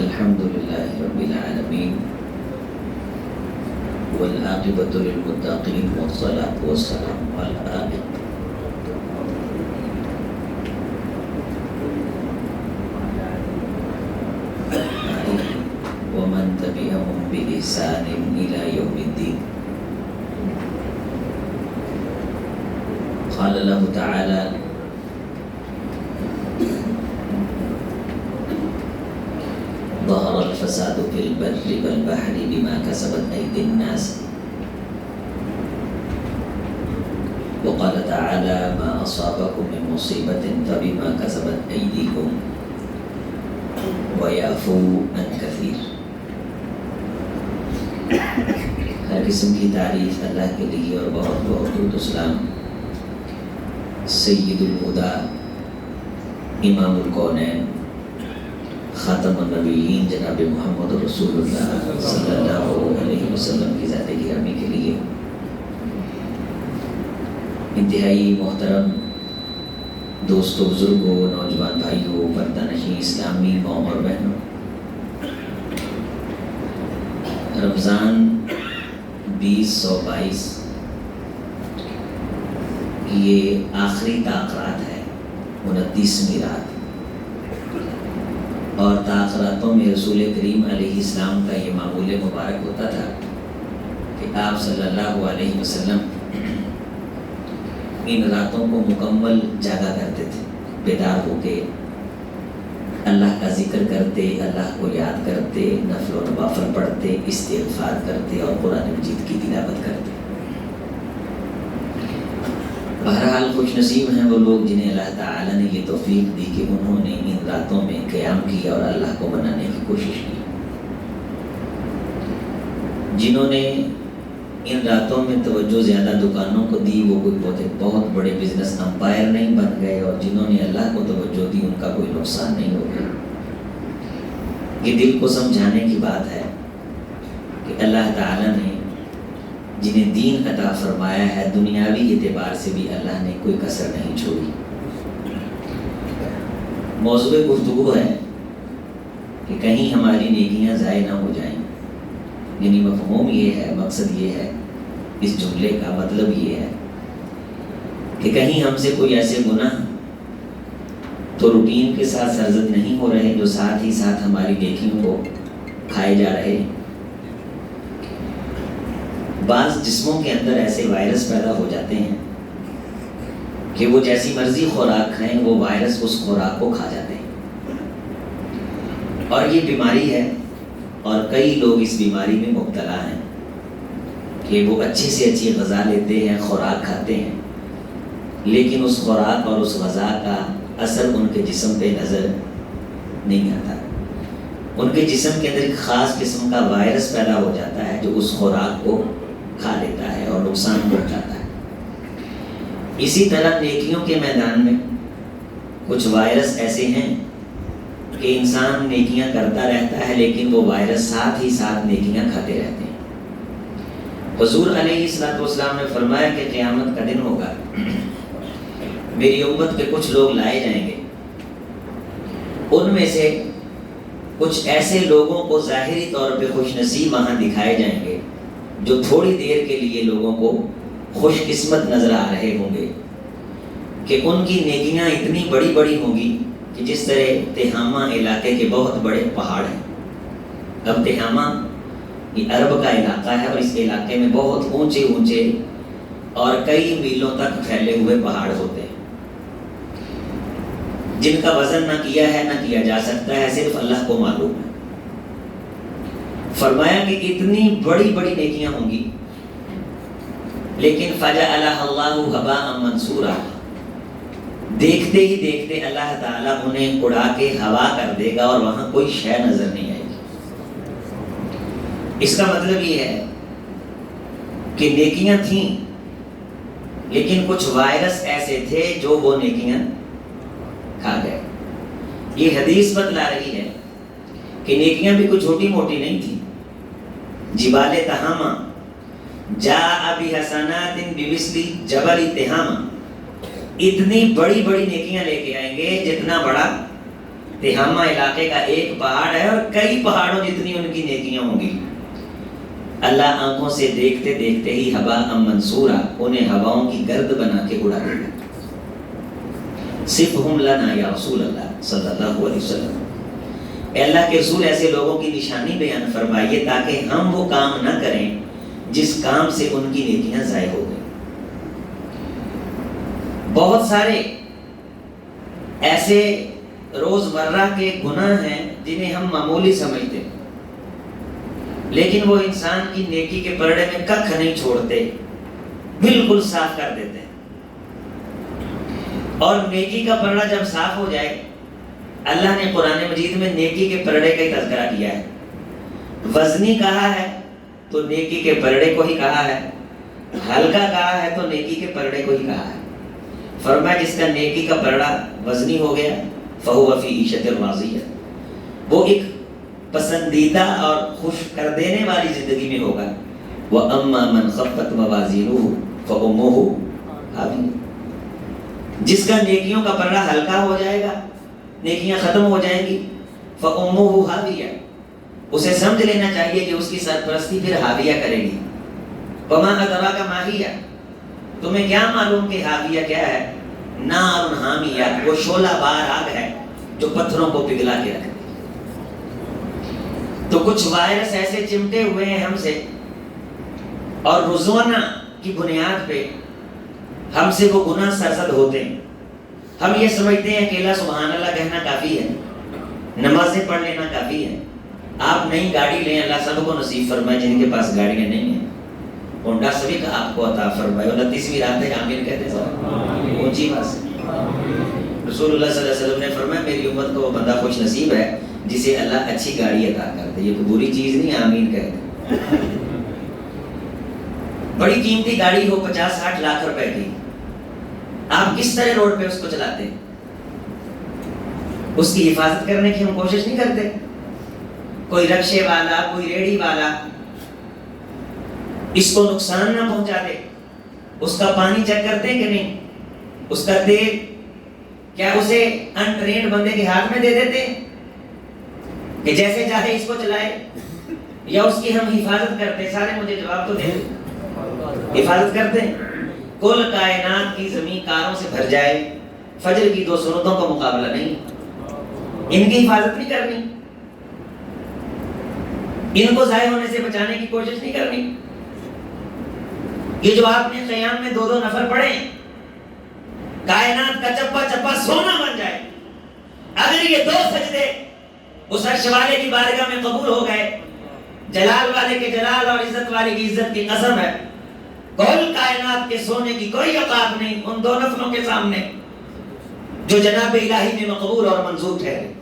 الحمد لله رب العالمين والعاقبة للمتقين والصلاة والسلام على آله ومن تبعهم بإحسان إلى يوم الدين. قال الله تعالى: ظهر الفساد في البر والبحر بما كسبت أيدي الناس. وقال تعالى: ما أصابكم من مصيبة فبما كسبت أيديكم ويعفو عن كثير. ہر قسم کی تعریف اللہ کے لیے اور بہت بہت درود و سلام سید الہدیٰ امام الکونین خاتم النبیین جناب محمد رسول اللہ صلی اللہ علیہ وسلم کی ذات گرامی کے لیے. انتہائی محترم دوستوں، بزرگوں، نوجوان بھائیوں، پردہ نشین اسلامی ماؤں اور بہنوں، رمضان 2022 یہ آخری تاخرات ہے، 29ویں رات. اور تاخراتوں میں رسول کریم علیہ السلام کا یہ معمول مبارک ہوتا تھا کہ آپ صلی اللہ علیہ وسلم ان راتوں کو مکمل جاگا کرتے تھے، بیدار ہو کے اللہ کا ذکر کرتے، اللہ کو یاد کرتے، نفل و نوافل پڑھتے، استغفار کرتے اور قرآن مجید کی تلاوت کرتے. بہرحال خوش نصیب ہیں وہ لوگ جنہیں اللہ تعالیٰ نے یہ توفیق دی کہ انہوں نے ان راتوں میں قیام کیا اور اللہ کو منانے کی کوشش کی. جنہوں نے ان راتوں میں توجہ زیادہ دکانوں کو دی وہ کوئی بہت بڑے بزنس امپائر نہیں بن گئے، اور جنہوں نے اللہ کو توجہ دی ان کا کوئی نقصان نہیں ہو گیا. یہ دل کو سمجھانے کی بات ہے کہ اللہ تعالیٰ نے جنہیں دین عطا فرمایا ہے دنیاوی اعتبار سے بھی اللہ نے کوئی کسر نہیں چھوڑی. موضوع گفتگو ہے کہ کہیں ہماری نیکیاں ضائع نہ ہو جائیں. یعنی مفہوم یہ ہے، مقصد یہ ہے، اس جملے کا مطلب یہ ہے کہ کہیں ہم سے کوئی ایسے گناہ تو روٹین کے ساتھ سرزد نہیں ہو رہے جو ساتھ ہی ساتھ ہماری نیکیوں کو کھائے جا رہے ہیں. بعض جسموں کے اندر ایسے وائرس پیدا ہو جاتے ہیں کہ وہ جیسی مرضی خوراک کھائیں وہ وائرس اس خوراک کو کھا جاتے ہیں، اور یہ بیماری ہے. اور کئی لوگ اس بیماری میں مبتلا ہیں کہ وہ اچھی سے اچھی غذا لیتے ہیں، خوراک کھاتے ہیں، لیکن اس خوراک اور اس غذا کا اثر ان کے جسم پہ نظر نہیں آتا. ان کے جسم کے اندر ایک خاص قسم کا وائرس پیدا ہو جاتا ہے جو اس خوراک کو کھا لیتا ہے اور نقصان پہنچاتا ہے. اسی طرح نیکیوں کے میدان میں کچھ وائرس ایسے ہیں کہ انسان نیکیاں کرتا رہتا ہے لیکن وہ وائرس ساتھ ہی ساتھ نیکیاں کھاتے رہتے ہیں. حضور علیہ السلام نے فرمایا کہ قیامت کا دن ہوگا، میری امت کے کچھ لوگ لائے جائیں گے، ان میں سے کچھ ایسے لوگوں کو ظاہری طور پہ خوش نصیب وہاں دکھائے جائیں گے جو تھوڑی دیر کے لیے لوگوں کو خوش قسمت نظر آ رہے ہوں گے کہ ان کی نیکیاں اتنی بڑی بڑی ہوں گی کہ جس طرح تہامہ علاقے کے بہت بڑے پہاڑ ہیں. اب تہامہ یہ عرب کا علاقہ ہے اور اس علاقے میں بہت اونچے اونچے اور کئی میلوں تک پھیلے ہوئے پہاڑ ہوتے ہیں جن کا وزن نہ کیا ہے نہ کیا جا سکتا ہے، صرف اللہ کو معلوم ہے. فرمایا کہ اتنی بڑی بڑی نیکیاں ہوں گی لیکن فجعلها اللہ ہباء منثورا، دیکھتے ہی دیکھتے اللہ تعالیٰ انہیں اڑا کے ہوا کر دے گا اور وہاں کوئی شے نظر نہیں آئے گی. اس کا مطلب یہ ہے کہ نیکیاں تھیں لیکن کچھ وائرس ایسے تھے جو وہ نیکیاں کھا گئے. یہ حدیث بتلا رہی ہے کہ نیکیاں بھی کچھ چھوٹی موٹی نہیں تھی. جبال تہامہ جاء بحسنات بمثل جبل تہامہ، اتنی بڑی بڑی نیکیاں لے کے آئیں گے جتنا بڑا تہامہ علاقے کا ایک پہاڑ ہے اور کئی پہاڑوں جتنی ان کی نیکیاں ہوں گی. اللہ آنکھوں سے دیکھتے دیکھتے ہی ہباء منصورا انہیں ہواؤں کی گرد بنا کے اڑا دے گا. صفہم لنا یا رسول اللہ صلی اللہ علیہ وسلم. اے اللہ کے رسول ایسے لوگوں کی نشانی بیان فرمائیے تاکہ ہم وہ کام نہ کریں جس کام سے ان کی نیکیاں ضائع ہو گئیں. بہت سارے ایسے روزمرہ کے گناہ ہیں جنہیں ہم معمولی سمجھتے ہیں، لیکن وہ انسان کی نیکی کے پرڑے میں ککھ نہیں چھوڑتے، بالکل صاف کر دیتے ہیں. اور نیکی کا پرڑا جب صاف ہو جائے، اللہ نے قرآن مجید میں نیکی کے پرڑے کا ہی تذکرہ کیا ہے. وزنی کہا ہے تو نیکی کے پرڑے کو ہی کہا ہے، ہلکا کہا ہے تو نیکی کے پرڑے کو ہی کہا ہے. فرمایا جس کا نیکی کا پرڑا وزنی ہو گیا فَهُوَ فِي عِيشَةٍ رَاضِيَةٍ، وہ ایک پسندیدہ اور خوش کر دینے والی زندگی میں ہوگا. وَأَمَّا مَنْ خَفَّتْ مَوَازِينُهُ فَأُمُّهُ هَاوِيَةٌ، جس کا نیکیوں کا پرڑا ہلکا ہو جائے گا، نیکیاں ختم ہو جائیں گی، فَأُمُّهُ هَاوِيَةٌ، اسے سمجھ لینا چاہیے کہ اس کی سرپرستی پھر ہاویہ کرے گی. وَمَا أَدْرَاكَ مَا هِيَ، تمہیں کیا معلوم کہ ہاویہ کیا ہے؟ نار حامیہ، وہ شعلہ بار آگ ہے جو پتھروں کو پگھلا کے رکھے. تو کچھ وائرس ایسے چمٹے ہوئے ہیں ہم سے، اور روزانہ کی بنیاد پہ ہم سے وہ گناہ سرزد ہوتے ہیں. ہم یہ سمجھتے ہیں کہ اللہ سبحان اللہ کہنا کافی ہے، نمازیں پڑھ لینا کافی ہے. آپ نئی گاڑی لیں، اللہ سب کو نصیب فرمائے جن کے پاس گاڑیاں نہیں ہیں. ہونڈا سویک آپ کو عطا فرمائے. 29ویں رات ہے، آمین کہتے ہیں. اونچی بات سے رسول اللہ صلی اللہ علیہ وسلم نے فرمایا میری امت کو وہ بندہ خوش نصیب ہے جسے اللہ اچھی گاڑی عطا کرتے. یہ کوئی بری چیز نہیں، آمین کہتے. بڑی قیمتی گاڑی ہو 50-60 لاکھ روپے کی، آپ کس طرح روڈ پہ اس کو چلاتے ہیں؟ اس کی حفاظت کرنے کی ہم کوشش نہیں کرتے. کوئی رکشے والا، کوئی ریڑھی والا اس کو نقصان نہ پہنچا دے، اس کا پانی چیک کرتے ہیں کہ نہیں؟ اس کا تیل کیا اسے انٹرینڈ بندے کے ہاتھ میں دے دیتے ہیں کہ جیسے چاہے اس کو چلائے، یا اس کی ہم حفاظت کرتے ہیں؟ سارے مجھے جواب تو دیں. حفاظت کرتے ہیں. کل کائنات کی زمین کاروں سے بھر جائے، فجر کی 2 سنتوں کا مقابلہ نہیں. ان کی حفاظت نہیں کرنی، ان کو ضائع ہونے سے بچانے کی کوشش نہیں کرنی. یہ جو آپ نے قیام میں 2 نفر پڑھے، کائنات کا چپا چپا سونا بن جائے، اگر یہ 2 سجدے اس عرش والے کی بارگاہ میں قبول ہو گئے، جلال والے کے جلال اور عزت والے کی عزت کی قسم ہے، کل کائنات کے سونے کی کوئی اوقات نہیں ان 2 نفروں کے سامنے جو جناب الہی میں مقبول اور منظور ٹھہرے.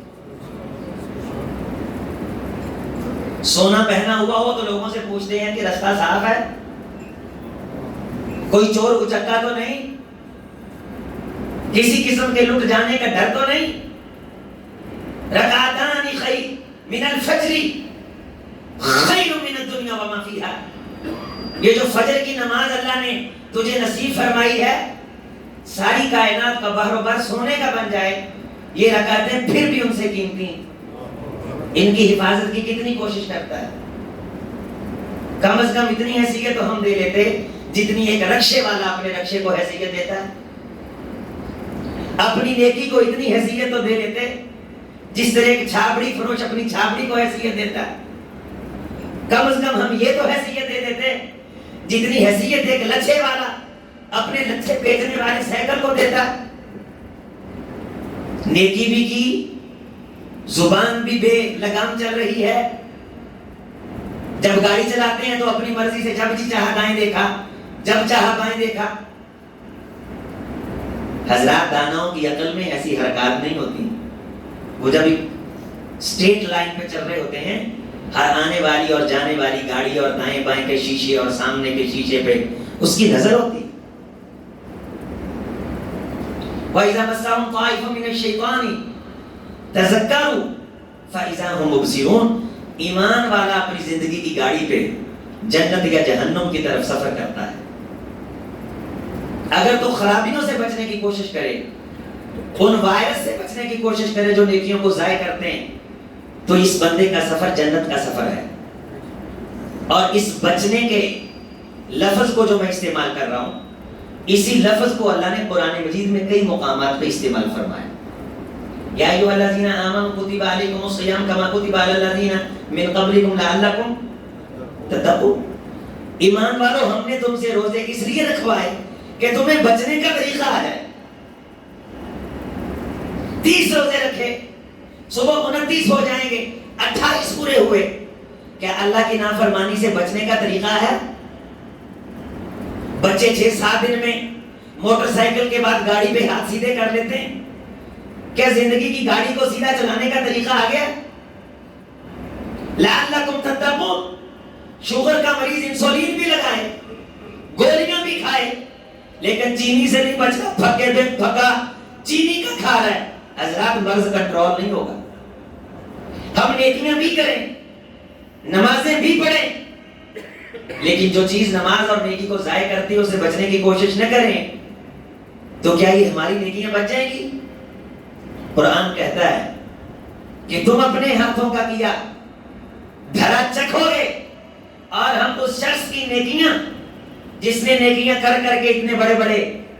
سونا پہنا ہوا ہو تو لوگوں سے پوچھتے ہیں کہ رستہ صاف ہے، کوئی چور اچکا تو نہیں، کسی قسم کے لٹ جانے کا ڈر تو نہیں. رکعتان خیر من الفجر خیر من الدنیا وما فیہا، یہ جو فجر کی نماز اللہ نے تجھے نصیب فرمائی ہے، ساری کائنات کا بحر و بر سونے کا بن جائے، یہ رکعتیں پھر بھی ان سے قیمتی ہیں. ان کی حفاظت کی کتنی کوشش کرتا ہے؟ کم از کم اتنی حیثیت تو ہم دے لیتے جتنی ایک رکشے والا اپنے رکشے کو حیثیت دیتا ہے. اپنی نیکی کو اتنی حیثیت تو دے لیتے جس طرح ایک چھاپڑی فروش اپنی چھاپڑی کو حیثیت دیتا ہے. کم از کم ہم یہ تو حیثیت دے دیتے جتنی حیثیت ایک لچھے والا اپنے لچھے بیچنے والے سائیکل کو دیتا ہے. نیکی بھی کی، زبان بھی بے لگام چل رہی ہے. جب گاڑی چلاتے ہیں تو اپنی مرضی سے جب جی چاہا دائیں دیکھا، جب چاہا بائیں دیکھا. حضرات داناؤں کی عقل میں ایسی حرکات نہیں ہوتی. وہ جب اسٹریٹ لائن پہ چل رہے ہوتے ہیں، ہر آنے والی اور جانے والی گاڑی اور دائیں بائیں کے شیشے اور سامنے کے شیشے پہ اس کی نظر ہوتی. وَإِذَا مَسَّهُمْ طَائِفٌ مِّنَ الشَّيْطَانِ تَذَكَّرُوا فَإِذَا هُمْ مُبْصِرُونَ. ایمان والا اپنی زندگی کی گاڑی پہ جنت یا جہنم کی طرف سفر کرتا ہے. اگر تو خرابیوں سے بچنے کی کوشش کرے ان وائرس سے بچنے کی کوشش کرے جو نیکیوں کو ضائع کرتے ہیں، تو اس بندے کا سفر جنت کا سفر ہے۔ اور اس بچنے کے لفظ کو جو میں استعمال کر رہا ہوں، اسی لفظ کو اللہ نے قرآن مجید میں کئی مقامات پہ استعمال فرمایا۔ یا ایھا الذین آمنوا کتب علیکم الصیام کما کتب علی الذین من قبلکم لعلکم تتقون۔ ایمان والو، ہم نے تم سے روزے اس لیے رکھوائے کہ تمہیں بچنے کا طریقہ آ جائے۔ 30 روزے رکھے، صبح 29 ہو جائیں گے، 28 پورے ہوئے، کیا اللہ کی نافرمانی سے بچنے کا طریقہ ہے؟ بچے 6-7 دن میں موٹر سائیکل کے بعد گاڑی پہ ہاتھ سیدھے کر لیتے ہیں، کیا زندگی کی گاڑی کو سیدھا چلانے کا طریقہ آ گیا؟ لعلکم تتقون۔ شوگر کا مریض انسولین بھی لگائے، گولیاں بھی کھائے، لیکن چینی سے نہیں بچتا، پھکے پہ پھکا چینی کا کھا رہا ہے۔ حضرات، مرض کنٹرول نہیں ہوگا۔ ہم نیکیاں بھی کریں، نمازیں بھی پڑھیں، لیکن جو چیز نماز اور نیکی کو ضائع کرتی ہے اسے بچنے کی کوشش نہ کریں، تو کیا یہ ہماری نیکیاں بچ جائیں گی؟ قرآن کہتا ہے کہ تم اپنے ہاتھوں کا کیا دھرا چکھو گے، اور ہم اس شخص کی نیکیاں، جس نے نیکیاں کر کر کے اتنے بڑے بڑے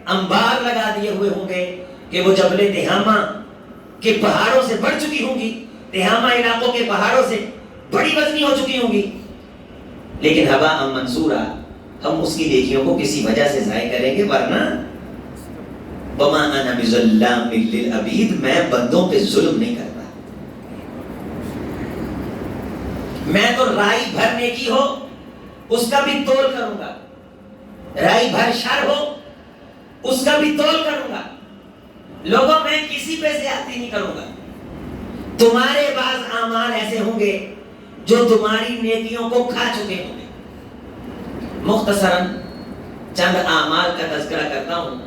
انبار لگا دیے ہوئے ہوں گے کہ وہ جبل تہامہ کے پہاڑوں سے بڑھ چکی ہوں گی، تہامہ علاقوں کے پہاڑوں سے بڑی وزنی ہو چکی ہوں گی، لیکن ہباء منصورا، ہم اس کی نیکیوں کو کسی وجہ سے ضائع کریں گے، ورنہ وما انا بظلام للعبید، میں بندوں پہ ظلم نہیں کرتا، میں تو رائی بھر نیکی ہو اس کا بھی تول کروں گا، رائی بھر شر ہو اس کا بھی تول کروں گا، لوگوں میں کسی پہ زیادتی نہیں کروں گا۔ تمہارے بعض اعمال ایسے ہوں گے جو تمہاری نیکیوں کو کھا چکے ہوں گے۔ مختصراً چند اعمال کا تذکرہ کرتا ہوں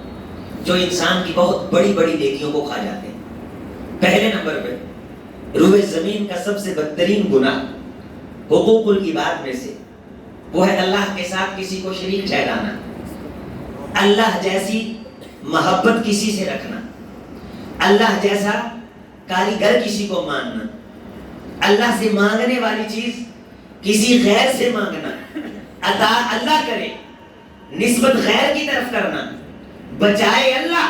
جو انسان کی بہت بڑی بڑی نیکیوں کو کھا جاتے ہیں۔ پہلے نمبر پہ روئے زمین کا سب سے بدترین گناہ حقوق العباد میں سے وہ ہے اللہ کے ساتھ کسی کو شریک ٹھہرانا، اللہ جیسی محبت کسی سے رکھنا، اللہ جیسا کاریگر کسی کو ماننا، اللہ سے مانگنے والی چیز کسی غیر سے مانگنا، عطا اللہ کرے نسبت غیر کی طرف کرنا، بچائے اللہ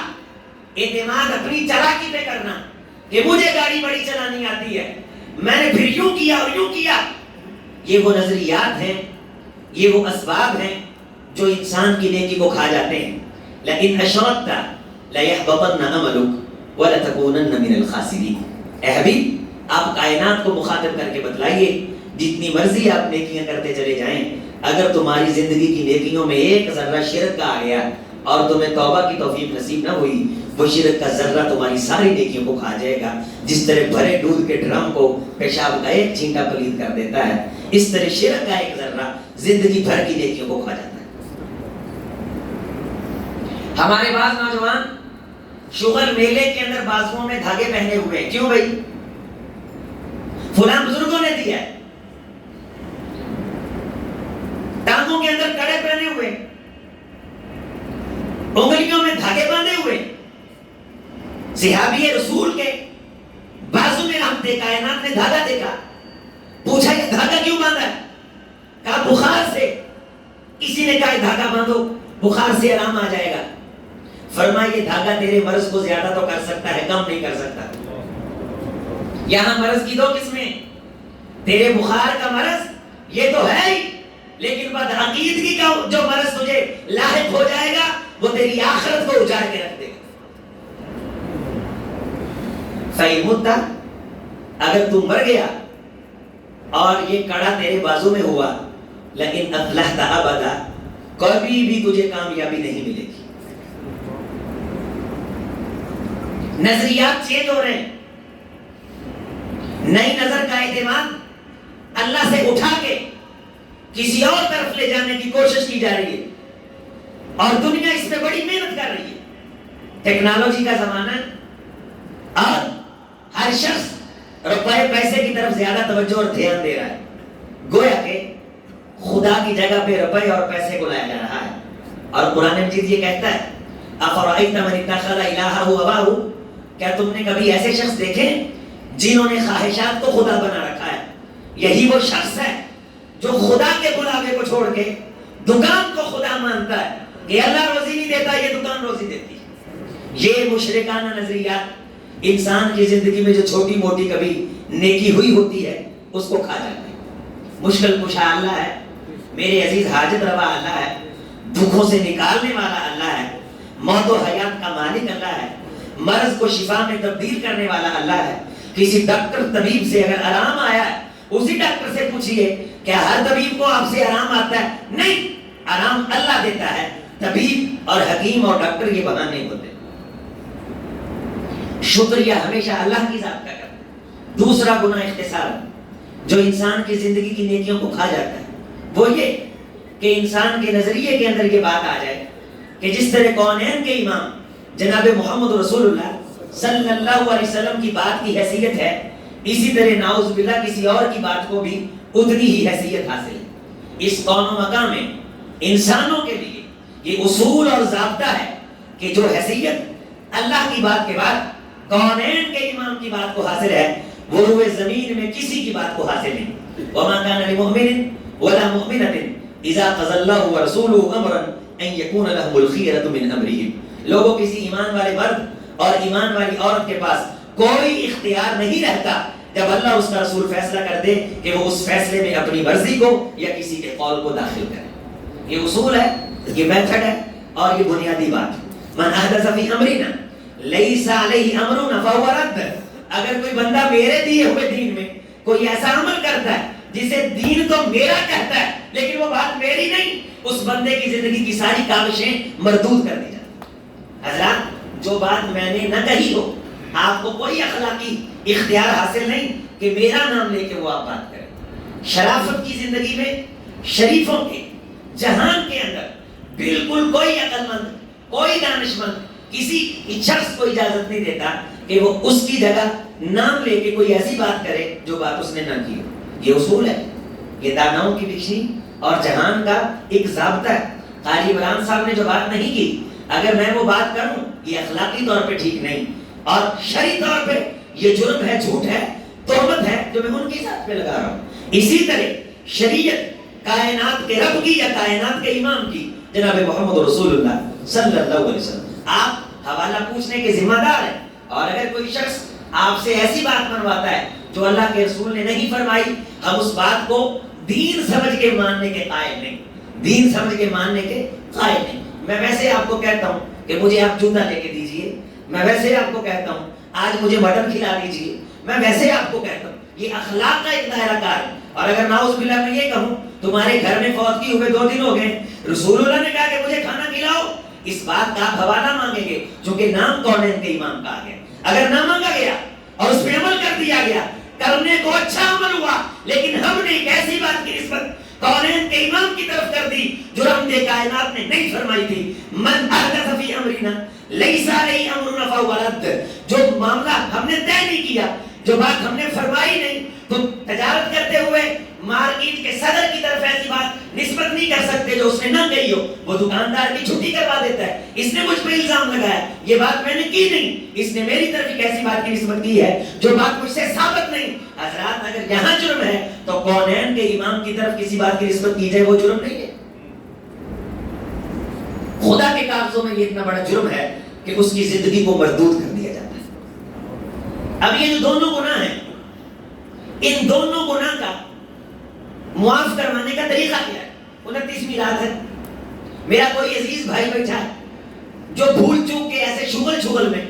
اعتماد اپنی چلاکی پہ کرنا کہ مجھے گاڑی بڑی چلانی آتی ہے، میں نے پھر یوں کیا اور یوں کیا۔ یہ وہ نظریات ہیں، یہ وہ اسباب ہیں جو انسان کی نیکی کو کھا جاتے ہیں۔ لیکن اشرکت لیحبطن عملک ولتکونن من الخاسرین۔ اے حبیب، آپ کائنات کو مخاطب کر کے بتلائیے، جتنی مرضی آپ نیکیاں کرتے چلے جائیں، اگر تمہاری زندگی کی نیکیوں میں ایک ذرہ شرک کا آ گیا اور تمہیں توبہ کی توفیق نصیب نہ ہوئی، وہ شرک کا ذرہ تمہاری ساری نیکیوں کو کھا جائے گا۔ جس طرح بھرے دودھ کے ڈرم کو پیشاب کا ایک چھینٹا پلید کر دیتا ہے، اس طرح شرک کا ایک ذرہ زندگی بھر کی نیکیوں کو کھا جاتا ہے۔ ہمارے بعض نوجوان شغل میلے کے اندر بازوؤں میں دھاگے پہنے ہوئے ہیں، کیوں بھائی؟ فلاں بزرگوں نے دیا ہے۔ ٹانگوں کے اندر کڑے پہنے ہوئے، انگلیوں میں دھاگے باندھے ہوئے۔ صحابی رسول کے بازو میں رحمت کائنات نے دھاگا دیکھا، پوچھا یہ دھاگا کیوں باندھا ہے؟ کہا بخار سے۔ کسی نے کہا دھاگا باندھو بخار سے آرام آ جائے گا۔ فرمایا یہ دھاگا تیرے مرض کو زیادہ تو کر سکتا ہے، کم نہیں کر سکتا۔ یہاں مرض کی دو قسمیں، تیرے بخار کا مرض یہ تو ہے ہی، لیکن بدعقیدگی کا جو مرض تجھے لاحق ہو جائے گا وہ تیری آخرت کو اجاڑ کے رکھ دے گا۔ فَإِن مُتَّ، اگر تو مر گیا اور یہ کڑا تیرے بازو میں ہوا، لیکن افلحت ابدا، کبھی بھی تجھے کامیابی نہیں ملے گی۔ نظریات چینج ہو رہے ہیں، نئی نظر کا اعتماد اللہ سے اٹھا کے کسی اور طرف لے جانے کی کوشش کی جا رہی ہے، اور دنیا اس میں بڑی محنت کر رہی ہے۔ ٹیکنالوجی کا زمانہ ہے اور ہر شخص روپے پیسے کی طرف زیادہ توجہ اور دھیان دے رہا ہے، گویا کہ خدا کی جگہ پہ روپے اور پیسے کو لایا جا رہا ہے۔ اور قرآن مجید یہ کہتا ہے افرأیت من اتخذ الہہ ہواہ کیا تم نے کبھی ایسے شخص دیکھے جنہوں نے خواہشات کو خدا بنا رکھا ہے؟ یہی وہ شخص ہے جو خدا کے بلاوے کو چھوڑ کے دکان کو خدا مانتا ہے کہ اللہ روزی نہیں دیتا، یہ دکان روزی دیتی ہے۔ یہ مشرکانہ نظریات انسان کی زندگی میں جو چھوٹی موٹی کبھی نیکی ہوئی ہوتی ہے اس کو کھا جاتے ہیں۔ مشکل کشا اللہ ہے میرے عزیز، حاجت روا اللہ ہے، دکھوں سے نکالنے والا اللہ ہے، موت و حیات کا مالک اللہ ہے، مرض کو شفا میں تبدیل کرنے والا اللہ ہے۔ کسی ڈاکٹر طبیب سے اگر آرام آیا ہے، اسی ڈاکٹر سے پوچھئے کیا ہر طبیب کو آپ سے آرام آتا ہے؟ نہیں، آرام اللہ دیتا ہے۔ طبیب اور حکیم اور ڈاکٹر یہ بہانے ہوتے ہیں۔ شکریہ ہمیشہ اللہ کی ذات کا کرنا۔ دوسرا گناہ اختصار جو انسان کی زندگی کی نیکیوں کو کھا جاتا ہے وہ یہ کہ انسان کے نظریے کے اندر یہ بات آ جائے کہ جس طرح کونین کے امام جناب محمد رسول اللہ صلی اللہ علیہ وسلم کی بات کی حیثیت ہے، اسی طرح نعوذ باللہ کسی اور کی بات کو بھی اتنی ہی حیثیت حاصل ہے۔ اس کون و مقام میں انسانوں کے لیے یہ اصول اور ضابطہ ہے کہ جو حیثیت اللہ کی بات کے بعد کونین کے امام کی بات کو حاصل ہے وہ روئے زمین میں کسی کی بات کو حاصل نہیں۔ وَمَا كَانَ لِمُؤْمِنٍ وَلَا مُؤْمِنَةٍ إِذَا قَضَى اللَّهُ وَرَسُولُهُ أَمْرًا أَن يَكُونَ لَهُمُ الْخِيَرَةُ مِنْ أَمْرِهِمْ۔ لوگوں کسی ایمان والے مرد اور ایمان والی عورت کے پاس کوئی اختیار نہیں رہتا جب اللہ اس کا رسول فیصلہ کر دے کہ وہ اس فیصلے میں اپنی مرضی کو یا کسی کے قول کو داخل کرے۔ یہ اصول ہے، یہ میتھڈ ہے اور یہ بنیادی بات۔ من احدث فی امرنا لیس علیہ امرنا فہو رد۔ اگر کوئی بندہ میرے دیے ہوئے دین میں کوئی ایسا عمل کرتا ہے جسے دین تو میرا کہتا ہے لیکن وہ بات میری نہیں، اس بندے کی زندگی کی ساری کاوشیں مردود کر دی جاتی۔ حضرات، جو بات میں نے نہ کہی ہو، آپ کو کوئی اخلاقی اختیار حاصل نہیں کہ میرا نام لے کے وہ آپ بات کریں۔ شرافت کی زندگی میں شریفوں کے جہان کے اندر بالکل کوئی عقل مند، کوئی دانش مند کسی شخص کو اجازت نہیں دیتا کہ وہ اس کی جگہ نام لے کے کوئی ایسی بات کرے جو بات اس نے نہ کی ہو۔ یہ اصول ہے، یہ داناؤں کی ڈکشنری اور جہان کا ایک ضابطہ ہے۔ قاری عمران صاحب نے جو بات نہیں کی، اگر میں وہ بات کروں یہ اخلاقی طور پہ ٹھیک نہیں اور شرعی طور پہ یہ جرم ہے، جھوٹ ہے، تہمت ہے جو میں ان کی ذات پہ لگا رہا ہوں۔ اسی طرح شریعت کائنات کے رب کی یا کائنات کے امام کی جناب محمد رسول اللہ صلی اللہ علیہ وسلم، آپ حوالہ پوچھنے کے ذمہ دار ہیں، اور اگر کوئی شخص آپ سے ایسی بات منواتا ہے جو اللہ کے رسول نے نہیں فرمائی، ہم اس بات کو دین سمجھ کے ماننے کے قائل نہیں، دین سمجھ کے ماننے کے قائل نہیں۔ میں ویسے آپ کو کہتا ہوں کہ مجھے آپ جوتا لے کے دیجئے، میں ویسے آپ کو کہتا ہوں آج مجھے مٹن کھلا دیجئے، میں ویسے آپ کو کہتا ہوں، یہ اخلاق کا ایک دائرہ کار ہے۔ اور اگر نعوذ باللہ میں یہ کہوں تمہارے گھر میں فوت کی ہوئے 2 دن ہو گئے، رسول اللہ نے کہا کہ مجھے کھانا کھلاؤ، اس بات کا آپ حوالہ مانگیں گے چونکہ نام کونین کے امام کا آ گیا۔ اگر نہ مانگا گیا اور اس پہ عمل کر دیا گیا، کرنے کو اچھا عمل ہوا، لیکن ہم نے ایک ایسی بات کی نسبت کونین کے امام کی طرف کر دی جو رب کائنات نے نہیں فرمائی تھی۔ من احدث فی امرنا لیس علیہ امرنا فہو رد۔ جو معاملہ ہم نے طے نہیں کیا، جو بات ہم نے فرمائی نہیں، تو تجارت کرتے ہوئے مارکیٹ کے صدر کی طرف ایسی بات نسبت نہیں کر سکتے جو اس نے نہ کہی ہو۔ وہ دکاندار کی چھٹی کروا دیتا ہے، اس نے مجھ پہ الزام لگایا، یہ بات میں نے کی نہیں، اس نے میری طرف ایک ایسی بات کی نسبت کی ہے جو بات مجھ سے ثابت نہیں۔ حضرات، اگر یہاں جرم ہے تو کونین کے امام کی طرف کسی بات کی نسبت کی جائے وہ جرم نہیں ہے؟ خدا کے کاغذوں میں یہ اتنا بڑا جرم ہے کہ اس کی زندگی کو مردود کر دیا جاتا ہے۔ اب یہ جو دونوں گناہ ہیں، ان دونوں گناہ کا معاف کروانے کا طریقہ کیا ہے؟ 29ویں رات ہے، میرا کوئی عزیز بھائی بیٹھا ہے جو بھول چوک کے ایسے شغل میں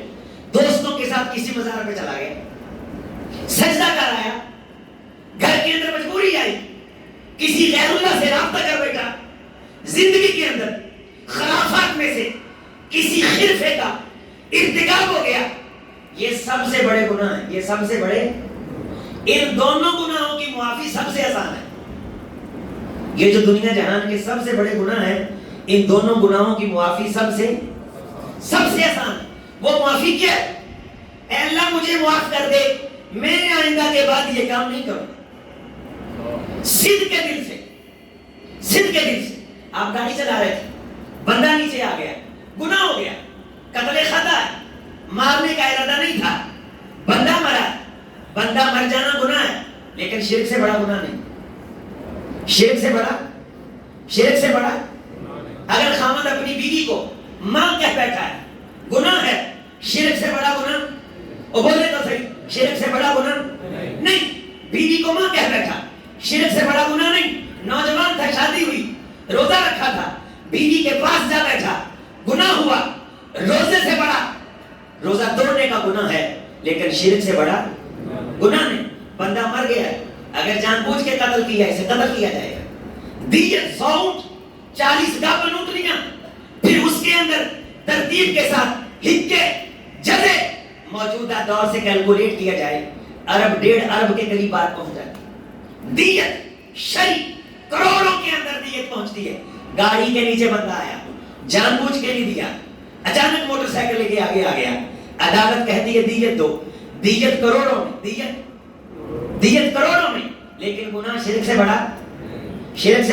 دوستوں کے ساتھ کسی مزار پہ چلا گیا، سجدہ کر آیا، گھر کے اندر مجبوری آئی، کسی غیر اللہ سے رابطہ کر بیٹھا، زندگی کے اندر خرافات میں سے کسی خرفے کا ارتکاب ہو گیا۔ یہ سب سے بڑے گناہ ہیں، یہ سب سے بڑے، ان دونوں گناہوں کی معافی سب سے آسان ہے۔ یہ جو دنیا جہان کے سب سے بڑے گناہ ہیں، ان دونوں گناہوں کی معافی سب سے آسان ہے۔ وہ معافی کیا ہے؟ اے اللہ مجھے معاف کر دے، میں آئندہ کے بعد یہ کام نہیں کروں۔ صدق کے دل سے آپ گاڑی چلا رہے تھے، بندہ نیچے آ گیا، گناہ ہو گیا، قتل خطا ہے، مارنے کا ارادہ نہیں تھا، بندہ مرا. بندہ مر جانا گناہ ہے، لیکن شرک سے بڑا گناہ نہیں. شرک سے بڑا اگر خامد اپنی بیوی کو ماں کہہ بیٹھا ہے گناہ ہے. شرک سے بڑا گناہ، وہ بولے تو صحیح، شرک سے بڑا گناہ نہیں. بیوی کو ماں کہہ بیٹھا، شرک سے بڑا گناہ نہیں. نوجوان تھا، شادی ہوئی، روزہ رکھا تھا، بیوی کے پاس جا بیٹھا، گناہ ہوا. روزے سے بڑا روزہ توڑنے کا گناہ ہے، لیکن شرک سے بڑا گناہ نہیں. بندہ مر گیا ہے، اگر جان بوجھ کے قتل کیا، اسے قتل کیا جائے گا. دیت 100 اونٹ، 40 گابن اونٹنیاں، پھر اس کے اندر ترتیب کے ساتھ حقے جزے موجودہ دور سے کیلکولیٹ کیا جائے، ارب 1.5 ارب کے قریب بات پہنچ جاتی. دیت شرعی کروڑوں کے اندر دیت پہنچتی ہے. گاڑی کے نیچے بندہ آیا، جان بوجھ کے نہیں دیا، اچانک موٹر سائیکل لے کے آگے آ گیا، عدالت کہتی ہے دیت دو. دیت کروڑوں میں، دیت کروڑوں میں، لیکن گناہ شرک سے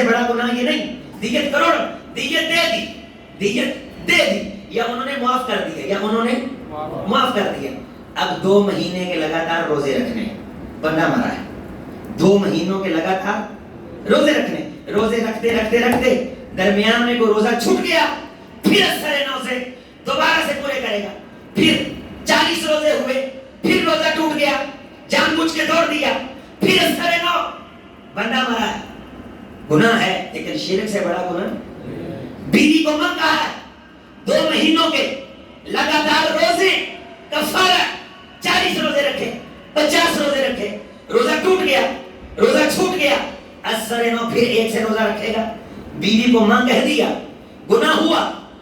بڑا گناہ یہ نہیں. دیت کروڑوں، دیت دے دی یا انہوں نے معاف کر دیا. اب 2 مہینے کے لگاتار روزے رکھنے، بندہ مرا ہے، 2 مہینوں کے لگاتار روزے رکھتے درمیان میں کوئی روزہ چھوٹ گیا، پھر اثر نو سے دوبارہ سے پورے کرے گا. پھر 40 روزے ہوئے، پھر روزہ ٹوٹ گیا، جان بوجھ کے توڑ دیا، پھر اثر نو، بندہ مرا ہے. گناہ ہے، لیکن شرک سے بڑا گناہ. بیوی کو ماں کہا ہے، 2 مہینوں کے لگاتار روزے کفارہ، 40 روزے رکھے، 50 روزے رکھے، روزہ ٹوٹ گیا، روزہ چھوٹ گیا، اثر نو پھر 1 سے روزہ رکھے گا. بیوی کو ماں کہہ دیا، گناہ ہوا،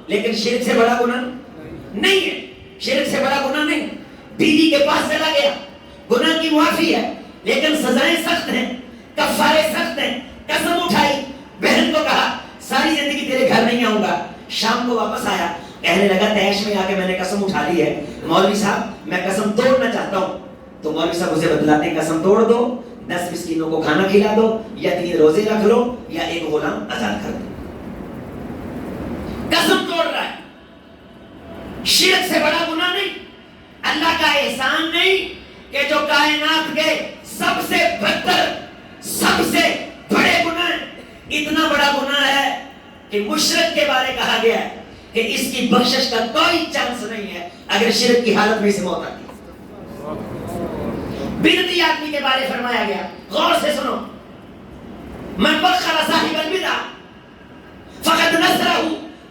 لیکن شرک سے بڑا گناہ نہیں ہے. شرک سے بڑا گناہ نہیں. بیوی کے پاس چلا گیا، گناہ کی معافی ہے، لیکن سزائیں سخت ہیں، کفارے سخت ہیں. قسم اٹھائی، بہن کو کہا ساری زندگی تیرے گھر نہیں آؤں گا. شام کو واپس آیا، کہنے لگا تیش میں آ کے میں نے قسم اٹھا لی ہے، مولوی صاحب میں قسم توڑنا چاہتا ہوں. تو مولوی صاحب اسے بتلاتے ہیں قسم توڑ دو، 10 مسکینوں کو کھانا کھلا دو، یا 3 روزے رکھ لو، یا 1 غلام آزاد کر دو. قسم توڑ رہا ہے. شرک سے بڑا گناہ نہیں. اللہ کا احسان نہیں کہ جو کائنات کے سب سے بدتر، سب سے بڑے گناہ، اتنا بڑا گناہ ہے کہ مشرک کے بارے کہا گیا ہے کہ اس کی بخشش کا کوئی چانس نہیں ہے اگر شرک کی حالت میں سے موت آتی. بدعتی آدمی کے بارے فرمایا گیا، غور سے سنو، من وخر صاحب البدع فقد نصرہ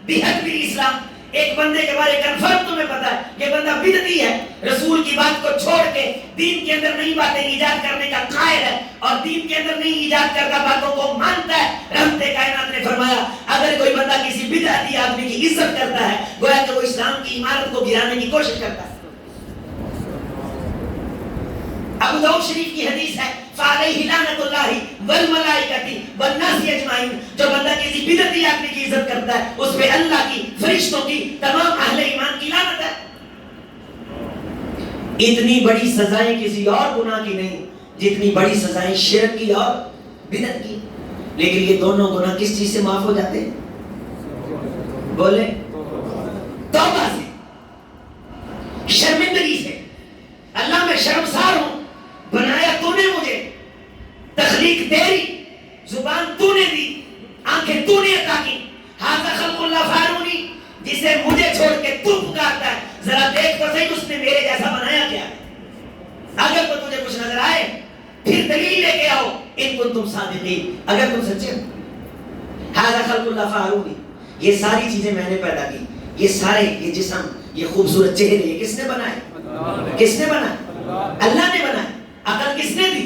بحد الاسلام. ایک بندے کے بارے کنفرم تمہیں پتا ہے کہ بندہ بدعتی ہے، رسول کی بات کو چھوڑ کے دین کے اندر نئی باتیں ایجاد کرنے کا قائل ہے، اور دین کے اندر نئی ایجاد کردہ باتوں کو مانتا ہے. رحمت کائنات نے فرمایا اگر کوئی بندہ کسی بدعتی آدمی کی عزت کرتا ہے، گویا کہ وہ اسلام کی عمارت کو گرانے کی کوشش کرتا ہے. ابو داؤد شریف کی حدیث ہے، فعلیہ لعنت اللہ والملائکۃ والناس اجمعین. جو بندہ کسی بدعتی آدمی کی عزت کرتا ہے، اس پہ اللہ کی، فرشتوں کی، تمام اہل ایمان کی لعنت ہے. اتنی بڑی سزائیں کسی اور گناہ کی نہیں جتنی بڑی سزائیں شرک کی اور بدعت کی. لیکن یہ دونوں گناہ کس چیز سے معاف ہو جاتے ہیں؟ بولے توبہ سے، شرمندگی سے. اللہ میں شرمسار ہوں، بنایا تو نے مجھے، تخلیق تیری، زبان تو نے دی، آنکھیں تو نے عطا کی. ھذا خلق اللہ فارونی، جسے مجھے چھوڑ کے تو پکارتا ہے، ذرا دیکھ تو صحیح اس نے میرے جیسا بنایا کیا ہے. اگر تو تجھے کچھ نظر آئے پھر دلیل لے کے آؤ، ان کنتم صادقین، اگر تم سچے ہو. ھذا خلق اللہ فارونی، یہ ساری چیزیں میں نے پیدا کی، یہ سارے، یہ جسم، یہ خوبصورت چہرے، یہ کس نے بنائے؟ کس نے بنائے؟ اللہ نے بنائے. عقل کس نے دی؟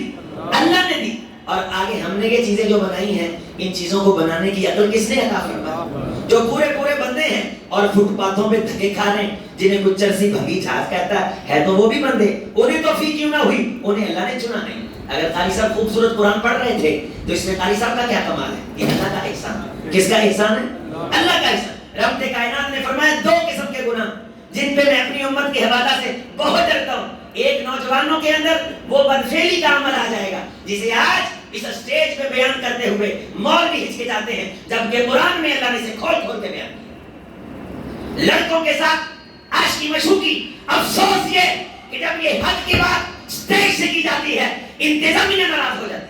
اللہ نے دی. اور آگے ہم نے یہ چیزیں جو بنائی ہیں، ان چیزوں کو بنانے کی عقل کس نے عطا فرمائی؟ جو پورے بندے ہیں اور فٹ پاتھوں پہ دھکے کھا رہے ہیں، جنہیں کچھ چرسی بھگی جھاز کہتا ہے تو وہ بھی بندے، انہیں توفیق کیوں نہ ہوئی؟ انہیں اللہ نے چنا نہیں. اگر قاری صاحب خوبصورت قرآن پڑھ رہے تھے تو اس میں قاری صاحب کا کیا کمال ہے؟ یہ اللہ کا احسان ہے. کس کا احسان ہے؟ اللہ کا احسان. رب کائنات نے فرمایا 2 قسم کے گناہ جن پہ میں اپنی امت کے حوالہ سے بہت ڈرتا ہوں. ایک، نوجوانوں کے اندر وہ بدفعلی کا عمل آ جائے گا جسے آج اس اسٹیج پہ بیان کرتے ہوئے مولوی ہچکچاتے ہیں، جبکہ قرآن میں اللہ نے اسے کھول کے بیان کیا. لڑکوں کے ساتھ عاشقی مشوقی، افسوس یہ کہ جب یہ حق کی بات اسٹیج سے کی جاتی ہے انتظامیہ ناراض ہو جاتی ہے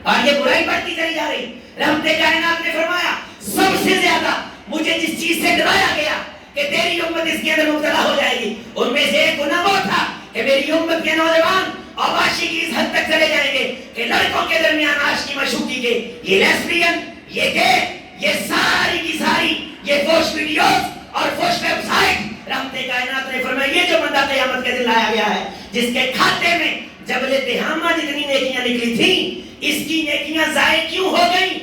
اور یہ برائی بڑھتی چلی جا رہی۔ رحمت کائنات نے فرمایا سب سے زیادہ مجھے جس چیز سے ڈرایا گیا کہ تیری امت اس کے اندر مبتلا ہو جائے گی، ان میں سے ایک گناہ وہ تھا کہ میری امت کے نوجوان عاشقی کی اس حد تک چلے جائیں گے کہ لڑکوں کے درمیان عاشقی مشوقی کے یہ لیسبین، یہ گے، یہ ساری کی ساری یہ فوش ویڈیوز اور فوش ویب سائٹ، رحمت کائنات نے فرمایا یہ جو بندہ قیامت کے دن لایا گیا ہے جس کے کھاتے میں جبل تہامہ جتنی نیکیاں نکلی تھیں، اس کی نیکیاں ضائع کیوں ہو گئیں؟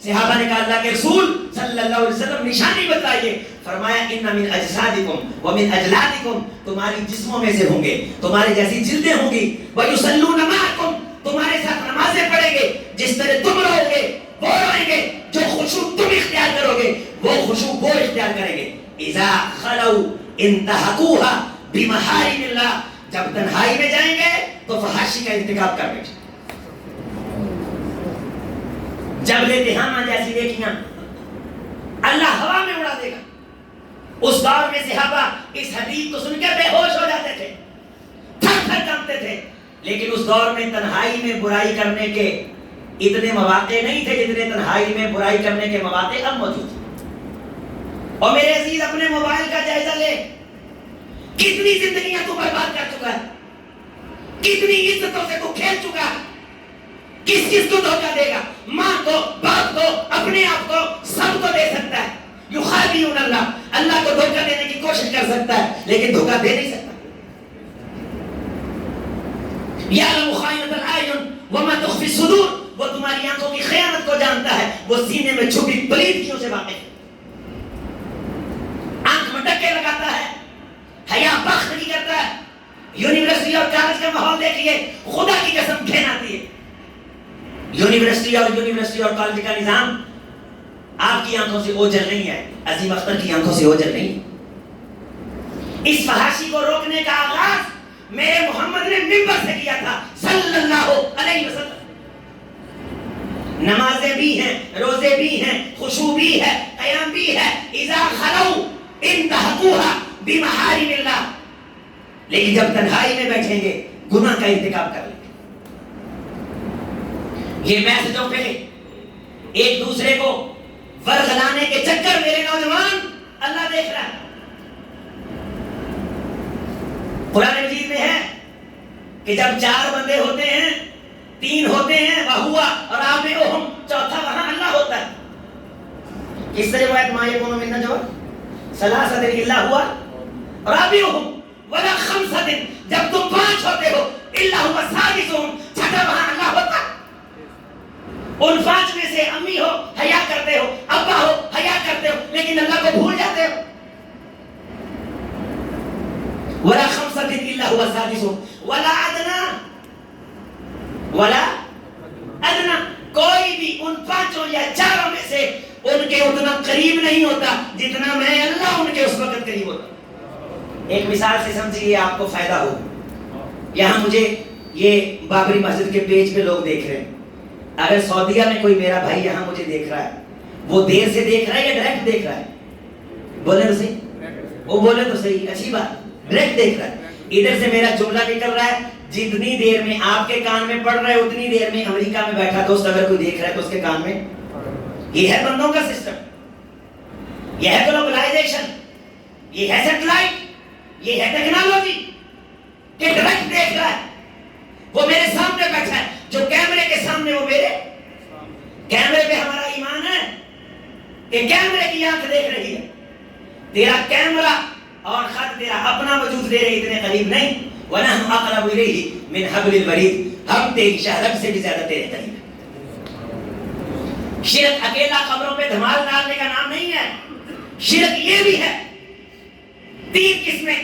صحابہ نے کہا اللہ کے رسول صلی اللہ علیہ وسلم نشانی بتائیے۔ فرمایا ان من اجسادکم ومن اجلادکم، تمہاری جسموں میں سے ہوں گے، تمہارے جیسی جلدیں ہوں گی، ویصلون معکم، تمہارے ساتھ نمازیں پڑھیں گے، جس طرح تم رہو گے وہ روئیں گے، جو خشوع تم اختیار کرو گے وہ خشوع وہ اختیار کریں گے۔ اذا خلوا انتہکوها بمحارم اللہ، جب تنہائی میں جائیں گے تو فحاشی کا ارتکاب کر بیٹھے۔ جب لیتے ہم جیسی نیکیاں اللہ ہوا میں اڑا دے گا۔ اس دور میں صحابہ اس حدیث کو سن کے بے ہوش ہو جاتے تھے، تھر تھر کانپتے تھے، لیکن اس دور میں تنہائی میں برائی کرنے کے اتنے مواقع نہیں تھے جتنے تنہائی میں برائی کرنے کے مواقع اب موجود ہیں۔ اور میرے عزیز اپنے موبائل کا جائزہ لے، کتنی زندگیاں تو برباد کر چکا ہے، کتنی عزتوں سے تو کھیل چکا ہے، کس کس کو دھوکہ دے گا؟ ماں کو، باپ کو، اپنے آپ کو، سب کو دے سکتا ہے۔ یخادعون اللہ، اللہ کو دھوکہ دینے کی کوشش کر سکتا ہے لیکن دھوکہ دے نہیں سکتا۔ یعلم خائنۃ الاعین وما تخفی الصدور، وہ تمہاری آنکھوں کی خیانت کو جانتا ہے، وہ سینے میں چھپی پلیدیوں سے واقف ہے۔ آنکھ میں ڈکے لگاتا ہے، حیا بخت نہیں کرتا ہے۔ یونیورسٹی اور کالج کا ماحول دیکھیے، خدا کی قسم گھن آتی ہے۔ یونیورسٹی اور کالج کا نظام آپ کی آنکھوں سے اوجھل نہیں ہے، عظیم اختر کی آنکھوں سے اوجھل نہیں۔ اس فحاشی کو روکنے کا آغاز میرے محمد نے منبر سے کیا تھا صلی اللہ علیہ وسلم۔ نمازیں بھی ہیں، روزے بھی ہیں، خشوع بھی ہے، قیام بھی ہے، اذا خلوا انتہکوها بمحارم اللہ، لیکن جب تنہائی میں بیٹھیں گے گناہ کا ارتکاب کر لیں گے۔ یہ میسجوں پہ ایک دوسرے کو ورغلانے کے چکر میرے نوجوان اللہ دیکھ رہا ہے۔ قرآن مجید میں ہے کہ جب 4 بندے ہوتے ہیں، 3 ہوتے ہیں وہوا اور آپ میں اوہم، چوتھا وہاں اللہ ہوتا ہے۔ کس طرح روایت ما یکون من نجوی ثلاثۃ الا ہوا رابعہم ولا خمسۃ، جب تم 5 ہوتے ہو الا ہوا سادسہم، چھٹا وہاں اللہ ہوتا ہے۔ ان 5 میں سے امی ہو حیا کرتے ہو، ابا ہو حیا کرتے ہو، لیکن اللہ کو بھول جاتے ہو۔ ولا خمسۃ الا هو سادسهم ولا ادنى، کوئی بھی ان 5 یا 4 میں سے ان کے اتنا قریب نہیں ہوتا جتنا میں اللہ ان کے اس وقت قریب ہوتا۔ ایک مثال سے سمجھیے آپ کو فائدہ ہو۔ یہاں مجھے یہ بابری مسجد کے پیج پہ لوگ دیکھ رہے ہیں، اگر سعودیہ میں کوئی میرا بھائی یہاں مجھے دیکھ رہا ہے، وہ دیر سے دیکھ رہا ہے یا ڈائریکٹ دیکھ رہا ہے؟ بولے تو صحیح، وہ بولے تو صحیح، اچھی بات، ڈائریکٹ دیکھ رہا ہے۔ ادھر سے میرا جملہ نکل رہا ہے، جتنی دیر میں آپ کے کان میں پڑ رہا ہے اتنی دیر میں امریکہ میں بیٹھا دوست اگر کوئی دیکھ رہا ہے تو اس کے کان میں۔ یہ ہے بندوں کا سسٹم، یہ ہے گلوبلائزیشن، یہ ہے سیٹلائٹ، یہ ہے ٹیکنالوجی کہ ڈائریکٹ دیکھ رہا ہے۔ وہ میرے سامنے بیٹھا ہے، جو کیمرے کے سامنے وہ میرے کیمرے پہ ہمارا ایمان ہے کہ کیمرے کی آنکھ دیکھ رہی ہے، تیرا کیمرہ اور خط تیرا اپنا وجود دے رہے اتنے قریب نہیں۔ وَنَحْنُ أَقْرَبُ إِلَيْهِ مِنْ حَبْلِ الْوَرِيدِ، ہم تیری شہرت سے بھی زیادہ تیرے قریب ہیں۔ شرک اکیلا قبروں پہ دھمال ڈالنے کا نام نہیں ہے، شرک یہ بھی ہے۔ 3 قسمیں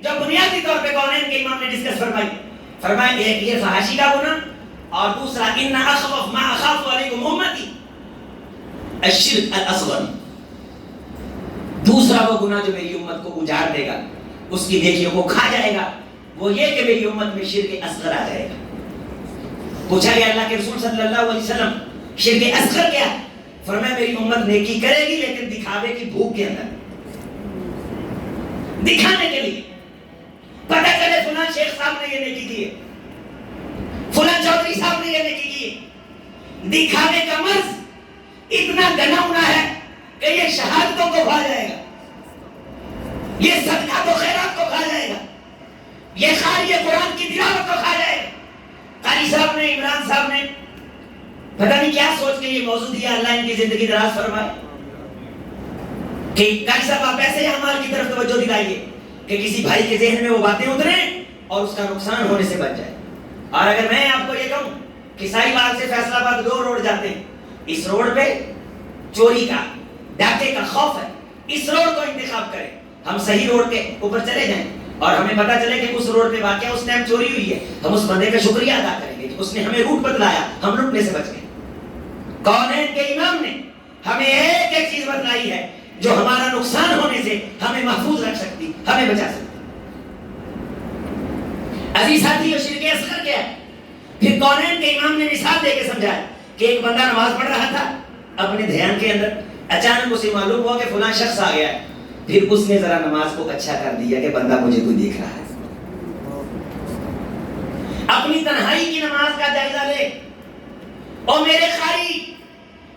جو بنیادی طور پہ کونین کے امام نے ڈسکس فرمائی، فرمایا ایک یہ فحاشی کا گناہ، اور دوسرا ان اخوف ما اخاف علیکم امتی الشرک الاصغر، دوسرا وہ گناہ جو میری امت کو اجاڑ دے گا، اس کی نیکیوں کو کھا جائے گا، وہ یہ کہ میری امت میں شرک اصغر آ جائے گا۔ پوچھا گیا اللہ کے رسول صلی اللہ علیہ وسلم شرک اصغر کیا؟ فرمایا میری امت نیکی کرے گی لیکن دکھاوے کی بھوک کے اندر، دکھانے کے لیے. پتہ چلے فلاں شیخ صاحب نے یہ نیکی کی ہے, فلاں چودھری صاحب نے یہ نیکی کی ہے. دکھانے کا مرض اتنا گناؤنا ہے کہ یہ شہادتوں کو کھا جائے گا, یہ صدقات و خیرات کو کھا جائے گا, یہ قاری قرآن کی تلاوت کو کھا جائے گا. قاری صاحب نے, عمران صاحب نے پتہ نہیں کیا سوچ کے یہ موضوع دیا, اللہ ان کی زندگی دراز فرمائے, کہ قاری صاحب آپ ایسے اعمال کی طرف توجہ دلائیے کہ کسی بھائی کے ذہن میں وہ باتیں اتریں اور اس کا نقصان ہونے سے بچ جائے. اور اگر میں آپ کو یہ کہوں کہ سائی باغ سے فیصل آباد 2 روڈ جاتے ہیں, اس روڈ پہ چوری کا, ڈاکے کا خوف ہے, اس روڈ کو انتخاب کریں, ہم صحیح روڈ کے اوپر چلے جائیں اور ہمیں پتہ چلے کہ اس روڈ پہ واقعہ اس ٹائم چوری ہوئی ہے, ہم اس بندے کا شکریہ ادا کریں گے کہ اس نے ہمیں روٹ بتلایا, ہم لٹنے سے بچ گئے. کونین کے امام نے ہمیں ایک ایک چیز بتلائی ہے جو ہمارا نقصان ہونے سے ہمیں محفوظ رکھ سکتی, ہمیں بچا سکتی. عزیز ساتھی, اور شرک اصغر کیا ہے؟ پھر کونین کے امام نے مثال دے کے سمجھایا کہ ایک بندہ نماز پڑھ رہا تھا اپنے دھیان کے اندر, اچانک اسے معلوم ہوا کہ فلاں شخص آ گیا ہے. پھر اس نے ذرا نماز کو اچھا کر دیا کہ بندہ مجھے کوئی دیکھ رہا ہے. اپنی تنہائی کی نماز کا جائزہ لے, اور میرے قاری,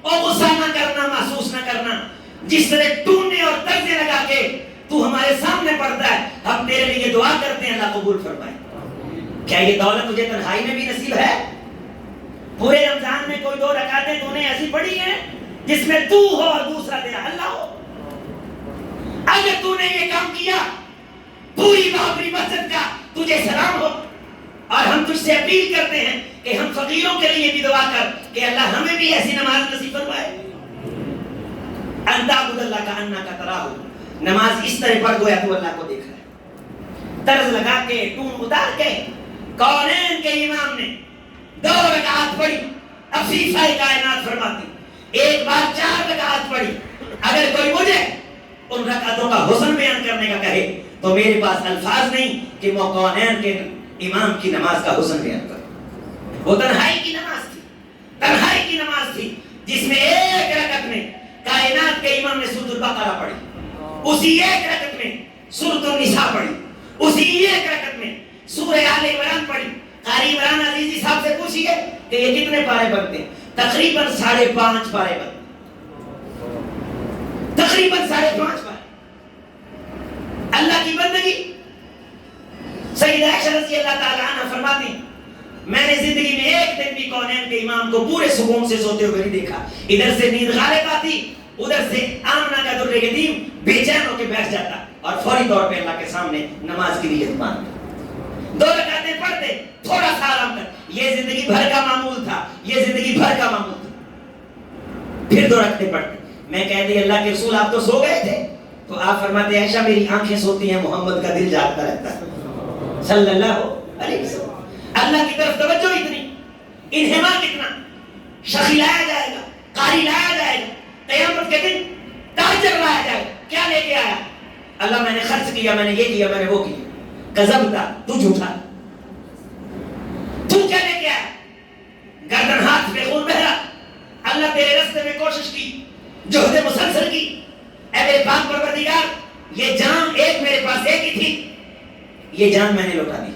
اور غصہ نہ کرنا, محسوس نہ کرنا, جس طرح ٹونے اور ترزے لگا کے تو ہمارے سامنے پڑتا ہے, ہم تیرے لیے دعا کرتے ہیں اللہ قبول فرمائے. کیا یہ دولت تجھے تنہائی میں بھی نصیب ہے؟ پورے رمضان میں کوئی 2 رکعتیں تو نے ایسی پڑھی ہیں جس میں تو ہو اور دوسرا تیرا اللہ ہو. اگر تو نے یہ کام کیا, پوری بابری مسجد کا تجھے سلام ہو. اور ہم تجھ سے اپیل کرتے ہیں کہ ہم فقیروں کے لیے بھی دعا کر کہ اللہ ہمیں بھی ایسی نماز نصیب فرمائے. انت عبد اللہ کا انا کا تراہ, نماز اس طرح پڑھ گویا تو اللہ کو دیکھ رہا ہے. طرز لگا کے, ٹون اتار کے کونین کے امام نے 2 رکعات پڑھی. اب فیفا کائنات فرماتی ایک بار 4 رکعات پڑھی. اگر کوئی مجھے ان رکعتوں کا حسن بیان کرنے کا کہے تو میرے پاس الفاظ نہیں کہ وہ کونین کے امام کی نماز کا حسن بیان کرے. وہ تنہائی کی نماز تھی, تنہائی کی نماز تھی جس میں ایک رکعت میں کائنات کے امام نے سورۃ البقرہ پڑھی, اسی ایک رکعت میں سورۃ النساء پڑھی, اسی ایک رکعت میں سورہ آل عمران پڑھی. قاری عمران عزیزی صاحب سے پوچھئے کہ یہ کتنے پارے بنتے ہیں؟ تقریباً 5.5 پارے بنتے, تقریباً 5.5 پارے. اللہ کی بندگی. سیدہ عائشہ رضی اللہ تعالی عنہ فرماتی میں نے زندگی میں ایک دن بھی کونین کے امام کو پورے سکون سے سوتے ہوئے نہیں دیکھا. ادھر سے نیند غالب آتی, ادھر سے آمنہ کا در یتیم بے چین ہو کے بیٹھ جاتا اور فوری طور پہ اللہ کے سامنے نماز کی نیت مانتا. 2 رکعتیں پڑھتے, تھوڑا سا آرام کر. یہ زندگی بھر کا معمول تھا, یہ زندگی بھر کا معمول تھا. پھر 2 رکعتیں پڑھتے. میں کہتی اللہ کے رسول آپ تو سو گئے تھے, تو آپ فرماتے عائشہ میری آنکھیں سوتی ہیں, محمد کا دل جاگتا رہتا ہے صلی اللہ علیہ وسلم. اللہ کی طرف توجہ اتنی, انہمام اتنا. شخی لایا جائے گا, قاری لایا جائے گا, قیامت کے دن تاجر لایا جائے گا. کیا لے کے آیا؟ اللہ میں نے خرچ کیا, میں نے یہ کیا, میں نے وہ کیا. کذبتا, تو جھوٹا. تو کیا لے کے آیا؟ گردن ہاتھ پہ خون بہرا. اللہ تیرے راستے میں کوشش کی, جہد مسلسل کی. اے میرے پاک پروردگار, یہ جان ایک میرے پاس ایک ہی تھی, یہ جان میں نے لوٹا دی.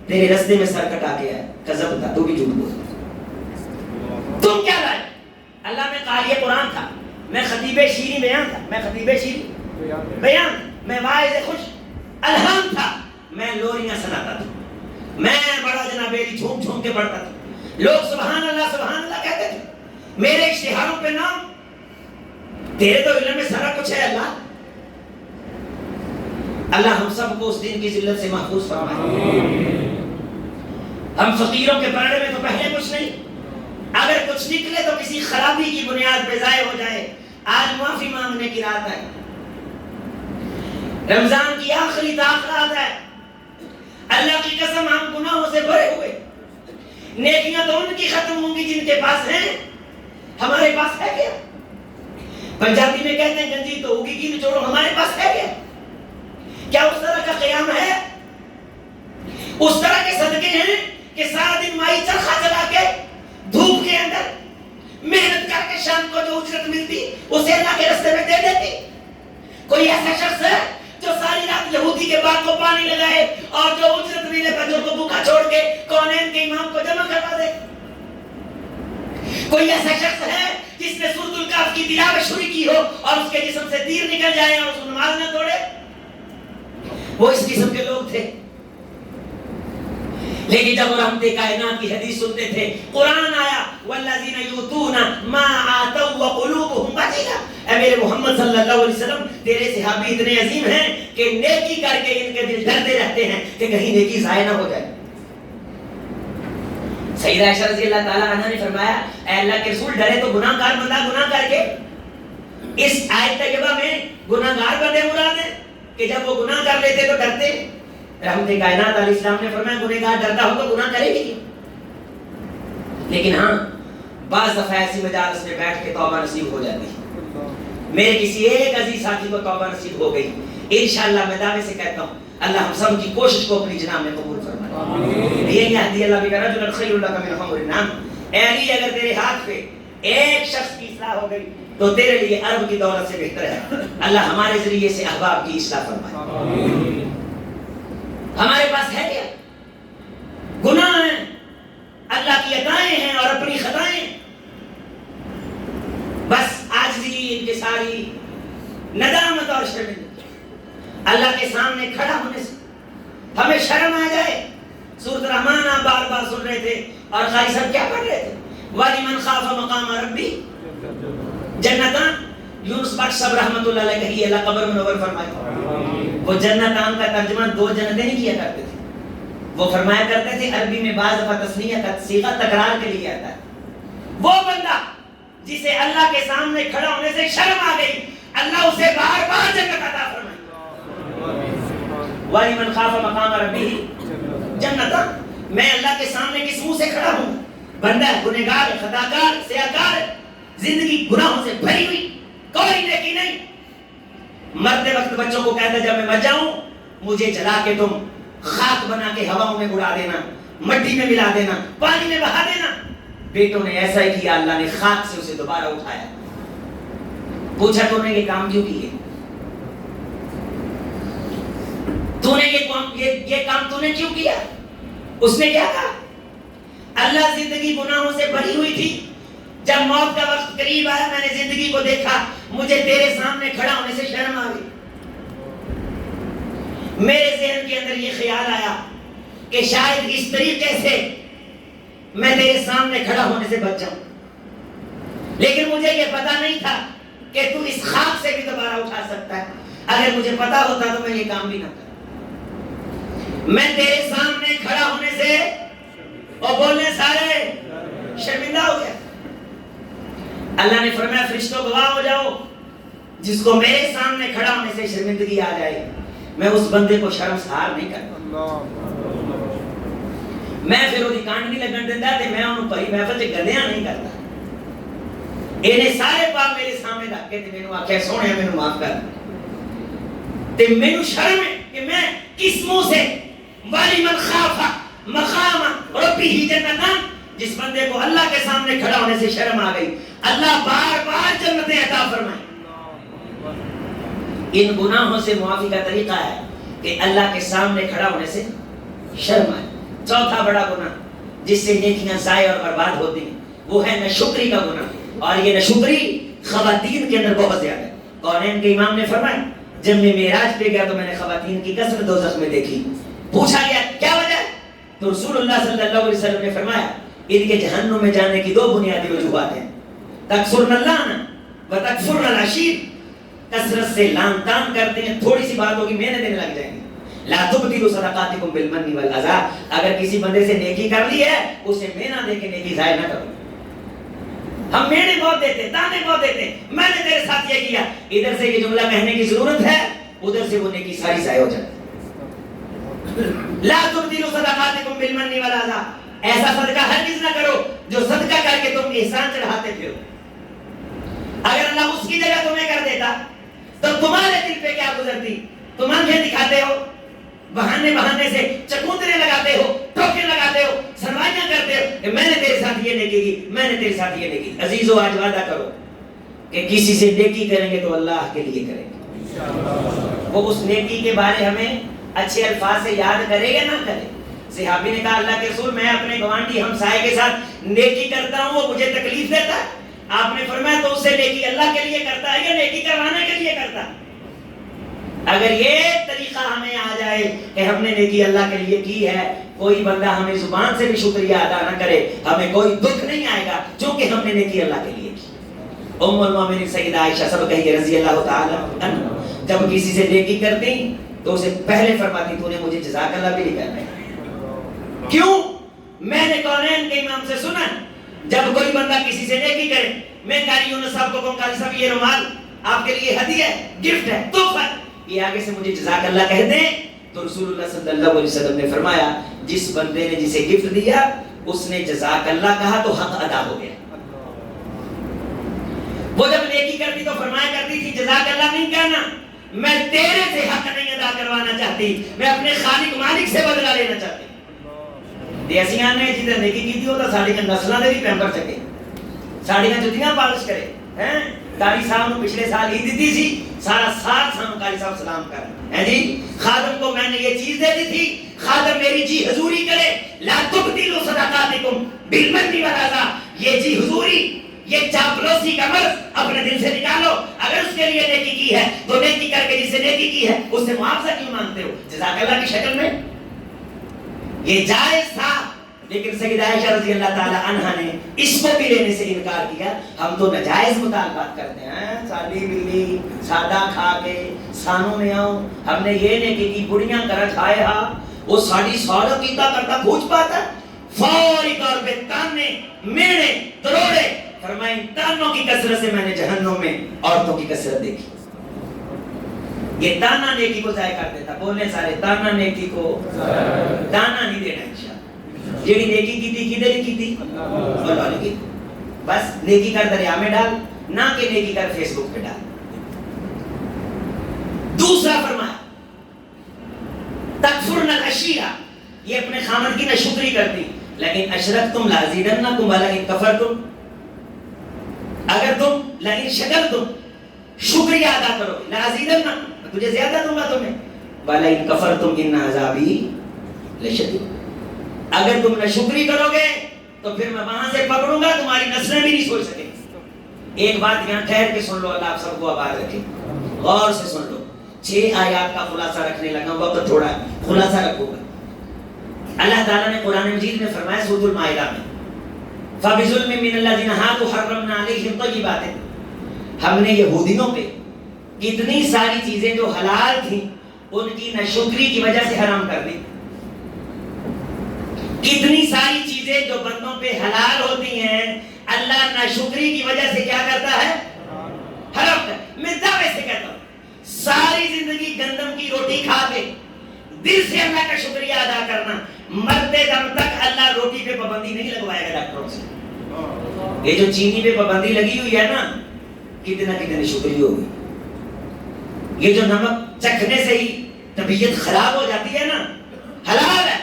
تیرے راستے میں سر کٹا کے آیا. کذبتا, تو بھی جھوٹ بول. تم کیا لائے؟ اللہ میں قاری قرآن تھا, میں خطیب شیریں بیان تھا, میں خطیب شیریں بیان, میں واعظ خوش الہام تھا, میں لوریاں سناتا تھا, میں بڑا جنابیری جھوم جھوم کے پڑھتا تھا. لوگ سبحان اللہ کہتے تھے. میرے اشتہاروں پہ نام, تیرے تو علم میں سارا کچھ ہے اللہ. اللہ ہم سب کو اس دن کی ذلت سے محفوظ فرمائے. ہم فقیروں کے بارے میں تو پہلے کچھ نہیں, اگر کچھ نکلے تو کسی خرابی کی بنیاد پہ ضائع ہو جائے. آج معافی مانگنے کی رات ہے, رمضان کی آخری رات ہے. اللہ کی قسم ہم گناہوں سے بھرے ہوئے. نیکیاں تو ان کی ختم ہوں گی جن کے پاس ہیں, ہمارے پاس ہے کیا؟ پنجابی میں کہتے ہیں گنجی تو ہوگی کی نچوڑو, ہمارے پاس ہے کیا؟ کیا اس طرح کا قیام ہے؟ اس طرح کے صدقے ہیں کہ سارا دن مائی چرخہ چلا کے دھوپ کے اندر محنت کر کے شام کو جو اجرت ملتی اسے اللہ کے راستے میں دے دیتی. کوئی ایسا شخص ہے جو ساری رات یہودی کے باغ کو پانی لگائے اور جو اجرت نہیں لے بچوں کو بھوکا چھوڑ کے کونین کے امام کو جمع کروا دے؟ کوئی ایسا شخص ہے جس نے سورۃ الکہف کی تلاوت شروع کی ہو اور اس کے جسم سے تیر نکل جائے اور اس کو نماز نہ توڑے؟ وہ اس قسم کے لوگ تھے. لیکن جب وہ رحمت کائنات کی حدیث سنتے تھے، قرآن آیا والذین یؤتون ما آتوا وقلوبهم وجلہ، اے میرے محمد صلی اللہ علیہ وسلم تیرے صحابی اتنے عظیم ہیں کہ نیکی کر کے ان کے دل ڈرتے رہتے ہیں کہ کہیں نیکی ضائع نہ ہو جائے. سیدہ عائشہ رضی اللہ تعالی عنہ نے فرمایا اے اللہ کے رسول ڈرے تو گناہ گار بندہ گناہ کر کے. اس آیت طیبہ میں گناہ گار بندے مراد ہیں کہ جب وہ گناہ کر لیتے تو ڈرتے. رحمت کائنات علیہ السلام نے فرمایا گنہگار ڈرتا ہو تو گناہ کرے گی. لیکن ہاں بعض دفعہ ایسی مجالس میں بیٹھ کے توبہ نصیب ہو جاتی ہے. میرے کسی ایک عزیز ساتھی کو توبہ نصیب ہو گئی. انشاءاللہ میں دعوے سے کہتا ہوں اللہ ہم سب کی کوشش کو اپنی جناب میں قبول فرمائے. یہ یہدی اللہ بک رجلا خیر لک من حمر النعم. اے علی اگر تیرے ہاتھ پہ ایک شخص کی اصلاح ہو گئی تو تیرے لیے عرب کی دولت سے بہتر ہے. اللہ ہمارے ذریعے سے احباب کی اصلاح فرمائے. ہمارے پاس ہے کیا؟ گناہ ہیں، اللہ کی عطائیں ہیں اور اپنی خطائیں. بس عاجزی، انکساری، ندامت اور شرمندگی. اللہ کے سامنے کھڑا ہونے سے ہمیں شرم آ جائے. سورۃ الرحمن آپ بار بار سن رہے تھے اور قاری صاحب کیا پڑھ رہے تھے؟ وَلِمَنْ خَافَ مَقَامَ رَبِّهِ جنتان. یونس بخش صاحب رحمۃ اللہ علیہ کہیے اللہ قبر منور فرمائے. وہ جنتان کا ترجمہ دو جنتیں نہیں کیا کرتے تھے. وہ فرمایا کرتے تھے عربی میں بعض دفعہ تسنیہ کا صیغہ تکرار کے لیے آتا ہے. وہ بندہ جسے اللہ کے سامنے کھڑا ہونے سے شرم آ گئی اللہ اسے بار بار جنت عطا فرمائے. وَلِمَنْ خَافَ مَقَامَ رَبِّهِ جنتان. میں اللہ کے سامنے کس منہ سے کھڑا ہوں؟ بندہ گنہگار، خطاکار، سیاکار، زندگی گناہوں سے بھری ہوئی، کوئی نیکی نہیں. مرتے وقت بچوں کو کہتا جب میں مر جاؤں مجھے جلا کے تم خاک بنا کے ہواؤں میں اڑا دینا، مٹی میں ملا دینا، پانی میں بہا دینا. بیٹوں نے ایسا ہی کیا. اللہ نے خاک سے اسے دوبارہ اٹھایا. پوچھا تو نے یہ کام کیوں کیے؟ تو نے یہ کام تو نے کیوں کیا؟ اس نے کیا کہا؟ اللہ زندگی گناہوں سے بھری ہوئی تھی. جب موت کا وقت قریب آیا میں نے زندگی کو دیکھا مجھے تیرے سامنے کھڑا ہونے سے شرم آ گئی. میرے ذہن کے اندر یہ خیال آیا کہ شاید اس طریقے سے میں تیرے سامنے کھڑا ہونے سے بچ جاؤں. لیکن مجھے یہ پتا نہیں تھا کہ تو اس خاک سے بھی دوبارہ اٹھا سکتا ہے. اگر مجھے پتا ہوتا تو میں یہ کام بھی نہ کرتا. میں تیرے سامنے کھڑا ہونے سے اور بولنے سارے شرمندہ ہو گیا. اللہ نے فرمایا فرشتوں گواہ ہو جاؤ جس کو میرے سامنے کھڑا ہونے سے شرمندگی آ جائے میں اس بندے کو شرمسار نہیں کرتا. میں پھر وہی کانڈ نہیں لگن دیتا تے میں انہوں پری محفل سے گدیاں نہیں کرتا. انہیں سارے پاپ میرے سامنے رکھ کے تے مینوں آکھیا سونے مینوں معاف کر تے مینوں شرم ہے کہ میں کس منہ سے وَلِمَنْ خَافَ مَقَامَ رَبِّهِ جنتان. جس بندے کو اللہ کے سامنے کھڑا ہونے سے شرم آ گئی اللہ بار بار جنتیں عطا فرمائے. ان گناہوں سے معافی کا طریقہ ہے کہ اللہ کے سامنے کھڑا ہونے سے شرم آئے. چوتھا بڑا گناہ جس سے نیکیاں ضائع اور برباد ہوتی ہیں وہ ہے ناشکری کا گناہ. اور یہ ناشکری خواتین کے اندر بہت زیادہ ہے. کونین کے امام نے فرمایا جب میں معراج پہ گیا تو میں نے خواتین کی کثرت دوزخ میں دیکھی. پوچھا گیا کیا وجہ ہے تو رسول اللہ صلی اللہ علیہ وسلم نے فرمایا ان کے جہنم میں جانے کی دو بنیادی وجوہات ہیں. تکفرن اللہ و تکفرن العشیر. کثرت سے لان تان کرتے ہیں تھوڑی سی بات ہوگی مہینے دینے لگ جائیں گے. لا تبدلوا صدقاتکم بالمن والاذى. اگر کسی بندے سے نیکی کر لی ہے اسے مہینہ دے کے نیکی ضائع نہ کرو. ہم مہینے بہت دیتے تانے بہت دیتے میں نے تیرے ساتھ یہ کیا. ادھر سے یہ جملہ کہنے کی ضرورت ہے ادھر سے وہ نیکی ساری ضائع ہو جاتی. لا تبدلوا صدقاتکم بالمن والاذى. ایسا صدقہ ہرگز نہ کرو جو صدقہ کر کے تم احسان چڑھاتے پھرو. اگر اللہ اس کی جگہ تمہیں کر دیتا تو تمہارے دل پہ کیا گزرتی؟ تم آنکھیں دکھاتے ہو بہانے سے چکوندرے لگاتے ہو ٹوکے لگاتے ہو سرمایاں کرتے ہو کہ میں نے تیرے ساتھ یہ نیکی کی میں نے تیرے ساتھ یہ نیکی کی. عزیزو آج وعدہ کرو کہ کسی سے نیکی کریں گے تو اللہ کے لیے کریں گے. وہ اس نیکی کے بارے ہمیں اچھے الفاظ سے یاد کرے یا نہ کرے؟ صحابی نے کہا اللہ کے رسول میں اپنے گوانڈی ہمسائے کے ساتھ نیکی کرتا ہوں، وہ مجھے تکلیف دیتا ہے۔ آپ نے فرمایا تو اس سے نیکی اللہ کے لیے کرتا ہے یا نیکی کروانے کے لیے کرتا ہے؟ اگر یہ طریقہ ہمیں آ جائے کہ ہم نے نیکی اللہ کے لیے کی ہے، کوئی بندہ ہمیں زبان سے بھی شکریہ ادا نہ کرے، ہمیں کوئی دکھ نہیں آئے گا چونکہ ہم نے نیکی اللہ کے لیے کی۔ ام المومنین سیدہ عائشہ سب کہیے رضی اللہ تعالی عنہ، جب کسی سے نیکی کرتی تو اسے پہلے فرماتی تو نے مجھے جزاک اللہ بھی نہیں کرنا ہے۔ کیوں؟ میں نے کونین کے امام سے سنا جب کوئی بندہ کسی سے نیکی کرے، میں قاری یونس صاحب کو کہوں قاری صاحب یہ رومال آپ کے لیے ہدیہ ہے، گفٹ ہے، تحفہ، یہ آگے سے مجھے جزاک اللہ کہہ دیں، تو رسول اللہ صلی اللہ علیہ وسلم نے فرمایا جس بندے نے جسے گفٹ دیا اس نے جزاک اللہ کہا تو حق ادا ہو گیا۔ وہ جب نیکی کرتی تو فرمایا کرتی تھی جزاک اللہ نہیں کہنا، میں تیرے سے حق نہیں ادا کروانا چاہتی، میں اپنے خالق مالک سے بدلہ لینا چاہتی۔ دیسیاں نے جدھر نیکی کی تھی ہوتا ساڑی کا نسلہ دے بھی پیمپر چکے، ساڑی کا جتیاں پالش کرے ہیں۔ قاری صاحب نے پچھلے سال عید دی تھی، سارا سال سانو قاری صاحب سلام کر ہیں جی، خادم کو میں نے یہ چیز دے دی تھی، خادم میری جی حضوری کرے، لا تبدلوا صدقاتکم بالمن والعذا، یہ جی حضوری، یہ چاپلوسی کا مرض اپنے دل سے نکالو۔ اگر اس کے لیے نیکی کی ہے تو نیکی کر کے جس سے نیکی کی ہے اس سے معاوضہ کیوں مانگتے ہو جزاک اللہ کی شکل میں؟ یہ جائز تھا، لیکن سیدہ عائشہ رضی اللہ تعالی عنہا نے اس کو بھی لینے سے انکار کیا۔ ہم تو ناجائز مطالبات کرتے ہیں، ساڈی بلی سادہ کھا کے سانوں میں آؤ، ہم نے یہ نیکی کی بڑیاں کر کھائے ہاں، وہ ساڑی سارا کیتا کرتا پوچھ پاتا ہے، فوری طور پہ تانے میڑے دروڑے، فرمائیں تانوں کی کثرت سے میں نے جہنم میں عورتوں کی کثرت دیکھی۔ یہ تانا نیکی کو ضائع کر دیتا، بولنے سارے تانا نیکی کو تانا نہیں دینا انشاءاللہ۔ جیڑی نیکی کی تھی کدھر کی تھی؟ اللہ نے کی، بس نیکی کر دریا میں ڈال، نہ کہ نیکی کر فیس بک پہ ڈال۔ دوسرا فرمایا تکفرن العشیرہ، یہ اپنے خامد کی ناشکری کرتی، لیکن اشرکتم لازیدنکم ولئن کفرتم، اگر تم لئن شکرتم شکریہ ادا کرو لازیدنکم تجھے زیادہ دوں گا تمہیں، وَلَئِن كَفَرْتُمْ إِنَّ عَذَابِي لَشَدِيدٌ، اگر تم ناشکری کرو گے تو پھر میں وہاں سے پکڑوں گا، تمہاری نسلیں بھی نہیں سوچ سکیں۔ ایک بات یہاں ٹھہر کے سن لو، اللہ آپ سب کو آباد رکھے، غور سے سن لو۔ 6 آیات کا خلاصہ رکھنے لگا، وقت تھوڑا ہے، خلاصہ رکھو گا۔ اللہ تعالیٰ نے قرآن مجید میں فرمایا سورۃ المائدہ میں فَبِظُلْمٍ مِّنَ الَّذِينَ هَادُوا حَرَّمْنَا عَلَيْهِمْ طَيِّبَاتٍ، ہم نے یہودیوں پہ کتنی ساری چیزیں جو حلال تھیں ان کی ناشکری کی وجہ سے حرام کر دی۔ کتنی ساری چیزیں جو بندوں پہ حلال ہوتی ہیں اللہ ناشکری کی وجہ سے کیا کرتا ہے؟ حرام کرتا ہے۔ میں دعوے سے کہتا ہوں ساری زندگی گندم کی روٹی کھا کے دل سے اللہ کا شکریہ ادا کرنا، مرتے دم تک اللہ روٹی پہ پابندی نہیں لگوائے گا ڈاکٹروں سے۔ یہ جو چینی پہ پابندی لگی ہوئی ہے نا، کتنا کتنے شکریہ ہوگی۔ یہ جو نمک چکھنے سے ہی طبیعت خراب ہو جاتی ہے نا، حلال ہے،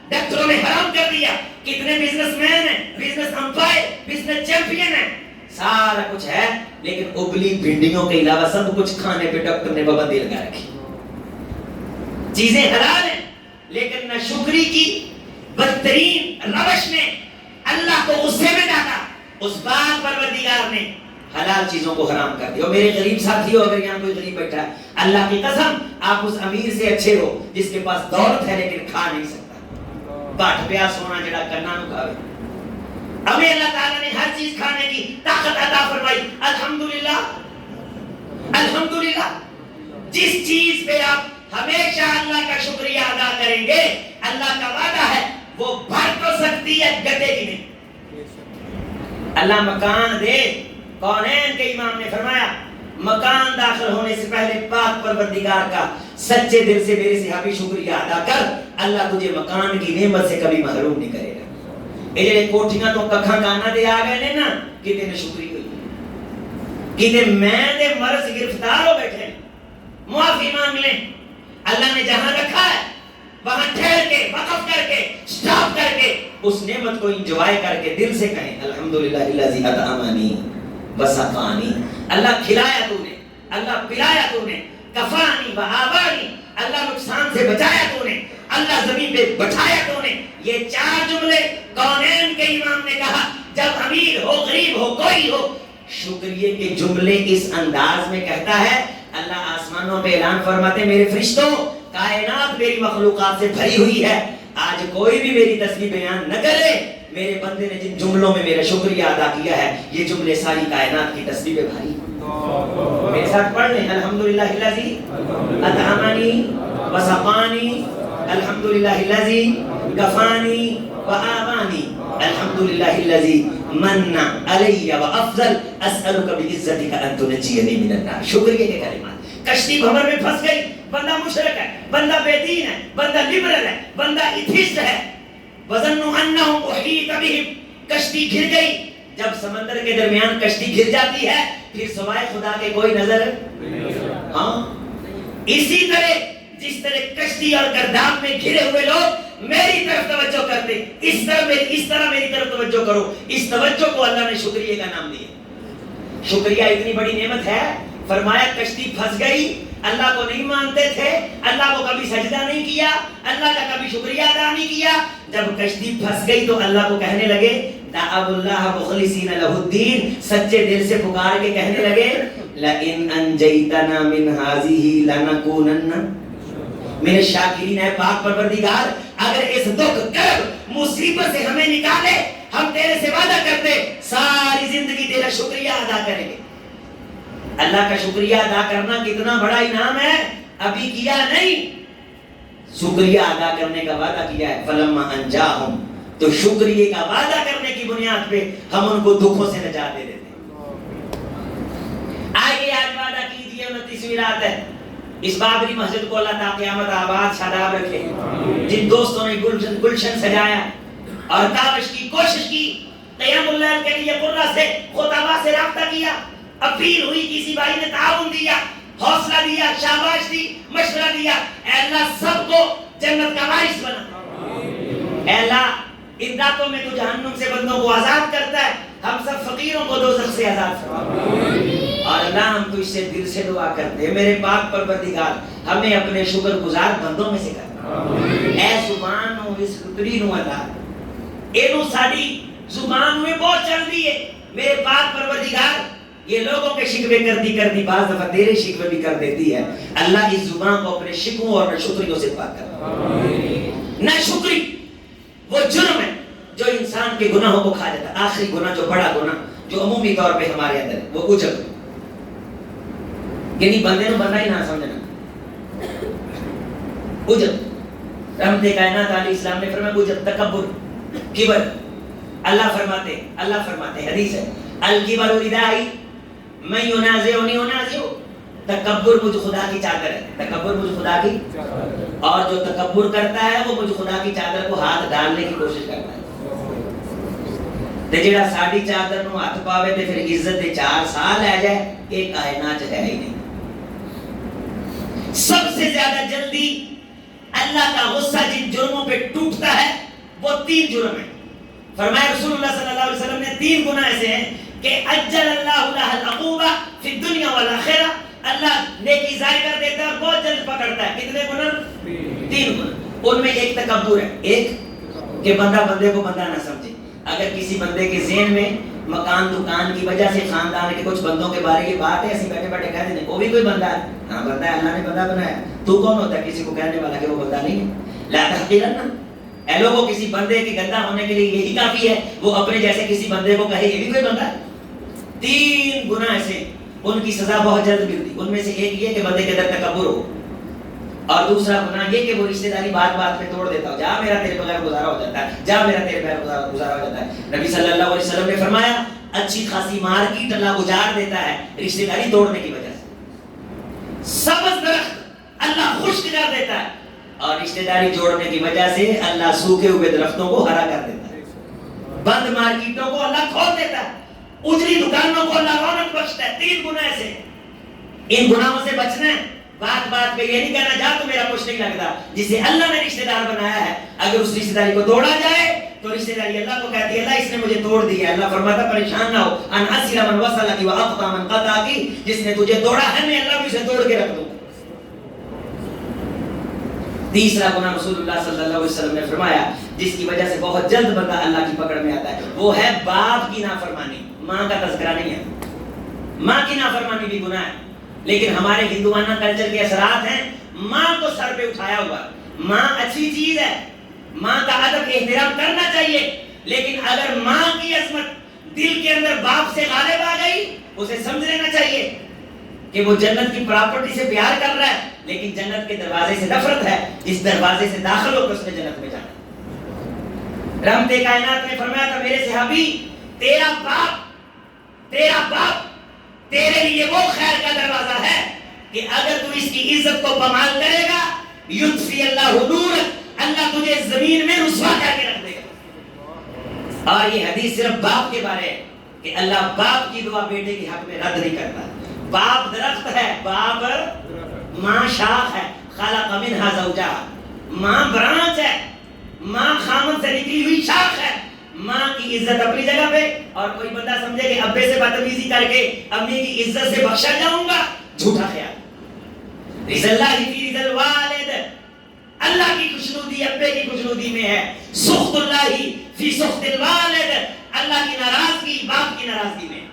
ڈاکٹروں نے حرام کر دیا۔ کتنے بزنس مین ہیں، بزنس امپائر، بزنس چیمپئن ہیں، سارا کچھ ہے، لیکن ابلی بھنڈیوں کے علاوہ سب کچھ کھانے پہ ڈاکٹر نے پابندی لگا رکھی۔ چیزیں حلال ہیں، لیکن ناشکری کی بدترین روش نے اللہ کو غصے میں ڈالا، اس بات پروردگار نے حلال چیزوں کو حرام کر دیا۔ اور میرے غریب ساتھیوں، اگر یہاں کوئی غریب بیٹھا ہے، اللہ کی قسم آپ اس امیر سے اچھے ہو جس کے پاس دولت ہے لیکن کھا نہیں سکتا، باٹھ پیا سونا جڑا کرنا نو کھاوے۔ ہمیں اللہ تعالیٰ نے ہر چیز کھانے کی طاقت عطا فرمائی، الحمدللہ الحمدللہ۔ جس چیز پہ آپ ہمیشہ اللہ کا شکریہ ادا کریں گے، اللہ کا وعدہ ہے وہ بھر تو سکتی ہے، گدے کی نہیں۔ اللہ مکان دے، کونین کے امام نے فرمایا مکان داخل ہونے سے پہلے پاک پروردگار کا سچے دل سے میرے صحابی شکریہ ادا کر، اللہ تجھے مکان کی نعمت سے کبھی محروم نہیں کرے گا۔ یہ جڑے کوٹھیاں تو ککھاں کانا دے آ گئے نے نا، کتے نے شکری ہوئی، کتے میں دے مرض گرفتار ہو بیٹھے، معافی مانگ لیں۔ اللہ نے جہاں رکھا ہے وہاں ٹھہر کے، وقف کر کے، سٹاپ کر کے اس نعمت کو انجوائے کر کے دل سے کہیں الحمدللہ الذی اطعمنی وسقانی۔ اللہ کھلایا تو نے، اللہ پلایا تو نے، کفانی و آوانی، اللہ نقصان سے بچایا تو نے، اللہ زمین پہ بٹھایا تو نے. یہ 4 جملے کونین کے امام نے کہا. جب امیر ہو غریب ہو کوئی ہو شکریہ کے جملے اس انداز میں کہتا ہے، اللہ آسمانوں پہ اعلان فرماتے میرے فرشتوں کائنات میری مخلوقات سے بھری ہوئی ہے، آج کوئی بھی میری تسبیح بیان نہ کرے، میرے بندے نے جن جملوں میں میرا شکریہ ادا کیا ہے یہ جملے ساری کائنات کی تسبیح پہ بھاری. میرے ساتھ پڑھ لیں الحمدللہ الذی اطعمنی وسقانی، الحمدللہ الذی کفانی وآوانی، الحمدللہ الذی من علی وافضل اسألک بعزتک ان تنجینی من النار. شکریہ کے کلمات. کشتی بھنور میں پھنس گئی، بندہ مشرک ہے، بندہ بے دین ہے، بندہ لبرل ہے، بندہ ایتھسٹ ہے. وظنوا انہم احیط بہم، کشتی گر گئی. جب سمندر کے درمیان کشتی گر جاتی ہے پھر سوائے خدا کے کوئی نظر ہاں. اسی طرح جس طرح کشتی اور گرداب میں گھرے ہوئے لوگ میری طرف توجہ کرتے، اس طرح میری طرف توجہ کرو. اس توجہ کو اللہ نے شکریہ کا نام دیا. شکریہ اتنی بڑی نعمت ہے. فرمایا کشتی پھنس گئی، اللہ کو نہیں مانتے تھے، اللہ کو کبھی سجدہ نہیں کیا، اللہ کا کبھی شکریہ ادا نہیں کیا. جب کشتی پھنس گئی تو اللہ کو کہنے لگے دعوا اللہ مخلصین لہ الدین، سچے دل سے پکار کے کہنے لگے لئن انجیتنا من هذه لنکونن من الشاکرین. اے پاک پروردگار اگر اس دکھ کرب مصیبت سے ہمیں نکالے ہم تیرے سے وعدہ کرتے ساری زندگی تیرا شکریہ ادا کریں گے. اللہ کا شکریہ ادا کرنا کتنا بڑا انعام ہے، ابھی کیا نہیں، شکریہ ادا کرنے کا وعدہ کیا ہے. فلما انجاہم، تو شکریہ کا وعدہ کرنے کی بنیاد پہ ہم ان کو دکھوں سے نجات دے دیتے. آئیے آج وعدہ کیجئے 29ویں رات ہے، اس بابری مسجد کو اللہ تعالی قیامت آباد شاداب رکھے. جن دوستوں نے گلشن سجایا اور کاوش کی کوشش کی، قیام اللہ کے لیے قرہ سے خطبہ سے رابطہ کیا، اپیل ہوئی، کسی بھائی نے تعاون دیا، حوصلہ دیا، شاباش دی، مشورہ دیا، اے اللہ سب کو جنت کا وارث بنا. اے اللہ ان راتوں میں تو جہنم سے بندوں کو آزاد کرتا ہے، ہم سب فقیروں کو دوزخ سے آزاد فرما. اور اللہ ہم تو اس سے دل سے دعا کرتے ہیں میرے پاک پروردگار ہمیں اپنے شکر گزار بندوں میں سے کر. اے زبانوں اس اتری نو اللہ اینو ساڑی زبان میں بہت چل دی ہے میرے پاک پروردگار. یہ لوگوں کے شکوے کرتی بعض دفعہ تیرے شکوے بھی کر دیتی ہے. اللہ اس زبان کو اپنے شکووں اور ناشکریوں سے پاک کر. ناشکری وہ جرم ہے جو انسان کے گناہوں کو کھا جاتا ہے. آخری گناہ جو بڑا گناہ جو عمومی طور پہ ہمارے اندر ہے وہ عجب، یعنی بندے نو بندہ ہی نہ سمجھنا. عجب رحمت کائنات علیہ السلام نے فرمایا عجب تکبر کبر. اللہ فرماتے حدیث ہے الکبر ردائی میں ینازعنی انازع. تکبر مجھ خدا کی چادر ہے، تکبر مجھ خدا کی، اور جو تکبر کرتا ہے وہ مجھ خدا کی چادر کو ہاتھ ڈالنے کی کوشش کرتا ہے. تے جڑا ساڈی چادر نو ہاتھ پاوے تے پھر عزت دے 4 سال لے جائے، ایک کائنات ہے ہی نہیں. سب سے زیادہ جلدی اللہ کا غصہ جن جرموں پہ ٹوٹتا ہے وہ 3 جرم ہیں. فرمایا رسول اللہ صلی اللہ علیہ وسلم نے 3 گناہ ایسے ہیں کہ اجل اللہ لہ العقوبہ فی الدنیا والآخرہ، اللہ نیکی ضائع کر دیتا ہے اور بہت جلد پکڑتا ہے. کتنے گناہ؟ 3 گناہ. ان میں ایک تکبر ہے، ایک کہ بندہ بندے کو بندہ نہ سمجھے. اگر کسی بندے کے ذہن میں مکان دکان کی وجہ سے خاندان کے کچھ بندوں کے بارے کی بات ہے، ایسے بیٹھے بیٹھے کہہ دیتے وہ بھی کوئی بندہ ہے. ہاں بندہ ہے، اللہ نے بندہ بنایا. تو کون ہوتا ہے کسی کو کہنے والا کہ وہ بندہ نہیں ہے؟ لا تحقیرن. اے لوگوں کسی بندے کے گندا ہونے کے لیے یہی کافی ہے وہ اپنے جیسے کسی بندے کو کہے یہ بھی کوئی بندہ ہے. 3 گناہ ایسے ان کی سزا بہت جلد ملتی. ان میں سے ایک یہ کہ بندے کے اندر تکبر ہو، اور دوسرا گناہ یہ کہ وہ رشتہ داری بات بات پہ توڑ دیتا ہو. جا میرا تیرے بغیر گزارا ہو جاتا ہے، جا میرا تیرے بغیر گزارا ہو جاتا ہے. نبی صلی اللہ علیہ وسلم نے فرمایا اچھی خاصی مارکیٹ اللہ اجاڑ دیتا ہے رشتہ داری توڑنے کی وجہ سے. سبز درخت اللہ خشک کر دیتا ہے اور رشتہ داری جوڑنے کی وجہ سے اللہ سوکھے ہوئے درختوں کو ہرا کر دیتا ہے. بند مارکیٹوں کو اللہ کھول دیتا ہے، اجڑی دکانوں کو اللہ رونق بخشتا ہے. 3 گناہ ایسے. ان گناہوں سے بچنا ہے. بات بات پہ یہ نہیں کہنا جا تو میرا کچھ نہیں لگتا. جسے اللہ نے رشتہ دار بنایا ہے اگر اس رشتہ داری کو توڑا جائے تو رشتہ داری اللہ کو کہتی ہے اللہ اس نے مجھے توڑ دیا. اللہ فرماتا پریشان نہ ہو ان اسر من وصلک واقطع من قطعک، جس نے تجھے توڑا ہے میں اللہ بھی اسے توڑ کے رکھ دوں. تیسرا گناہ رسول اللہ صلی اللہ علیہ وسلم نے فرمایا جس کی وجہ سے بہت جلد بندہ اللہ کی پکڑ میں آتا ہے، وہ ہے باپ کی نافرمانی۔ ماں کا تذکرہ نہیں ہے، ماں کی نافرمانی بھی گناہ ہے، لیکن ہمارے ہندوانہ کلچر کے اثرات ہیں، ماں کو سر پہ اٹھایا ہوا۔ ماں اچھی چیز ہے، ماں کا ادب احترام کرنا چاہیے، لیکن اگر ماں کی عظمت دل کے اندر باپ سے غالب آ گئی، اسے سمجھ لینا چاہیے کہ وہ جنت کی پراپرٹی سے پیار کر رہا ہے، لیکن جنت کے دروازے سے نفرت ہے، اس دروازے سے داخل ہو کر اس نے جنت میں جانا۔ رحمت کائنات نے فرمایا تھا میرے صحابی، تیرا باپ تیرے لیے وہ خیر کا دروازہ ہے کہ اگر تو اس کی عزت کو پامال کرے گا، یطفی اللہ نور، اللہ تجھے زمین میں رسوا کر کے رکھ دے گا۔ اور یہ حدیث صرف باپ کے بارے ہے کہ اللہ باپ کی دعا بیٹے کے حق میں رد نہیں کرتا۔ باپ درخت ہے، باپ ماں شاخ ہے، خلق منہا زوجہا، ماں برانچ ہے، ماں خامد سے نکلی ہوئی شاخ ہے۔ ماں کی عزت اپنی جگہ پہ، اور کوئی بندہ سمجھے کہ ابے سے بدتمیزی کر کے امی کی عزت سے بخشا جاؤں گا، جھوٹا خیال۔ رضا اللہ فی رضا الوالد، اللہ کی خوشنودی ابے کی خوشنودی میں ہے، سخط اللہ فی سخط الوالد، اللہ کی ناراضگی باپ کی ناراضگی میں۔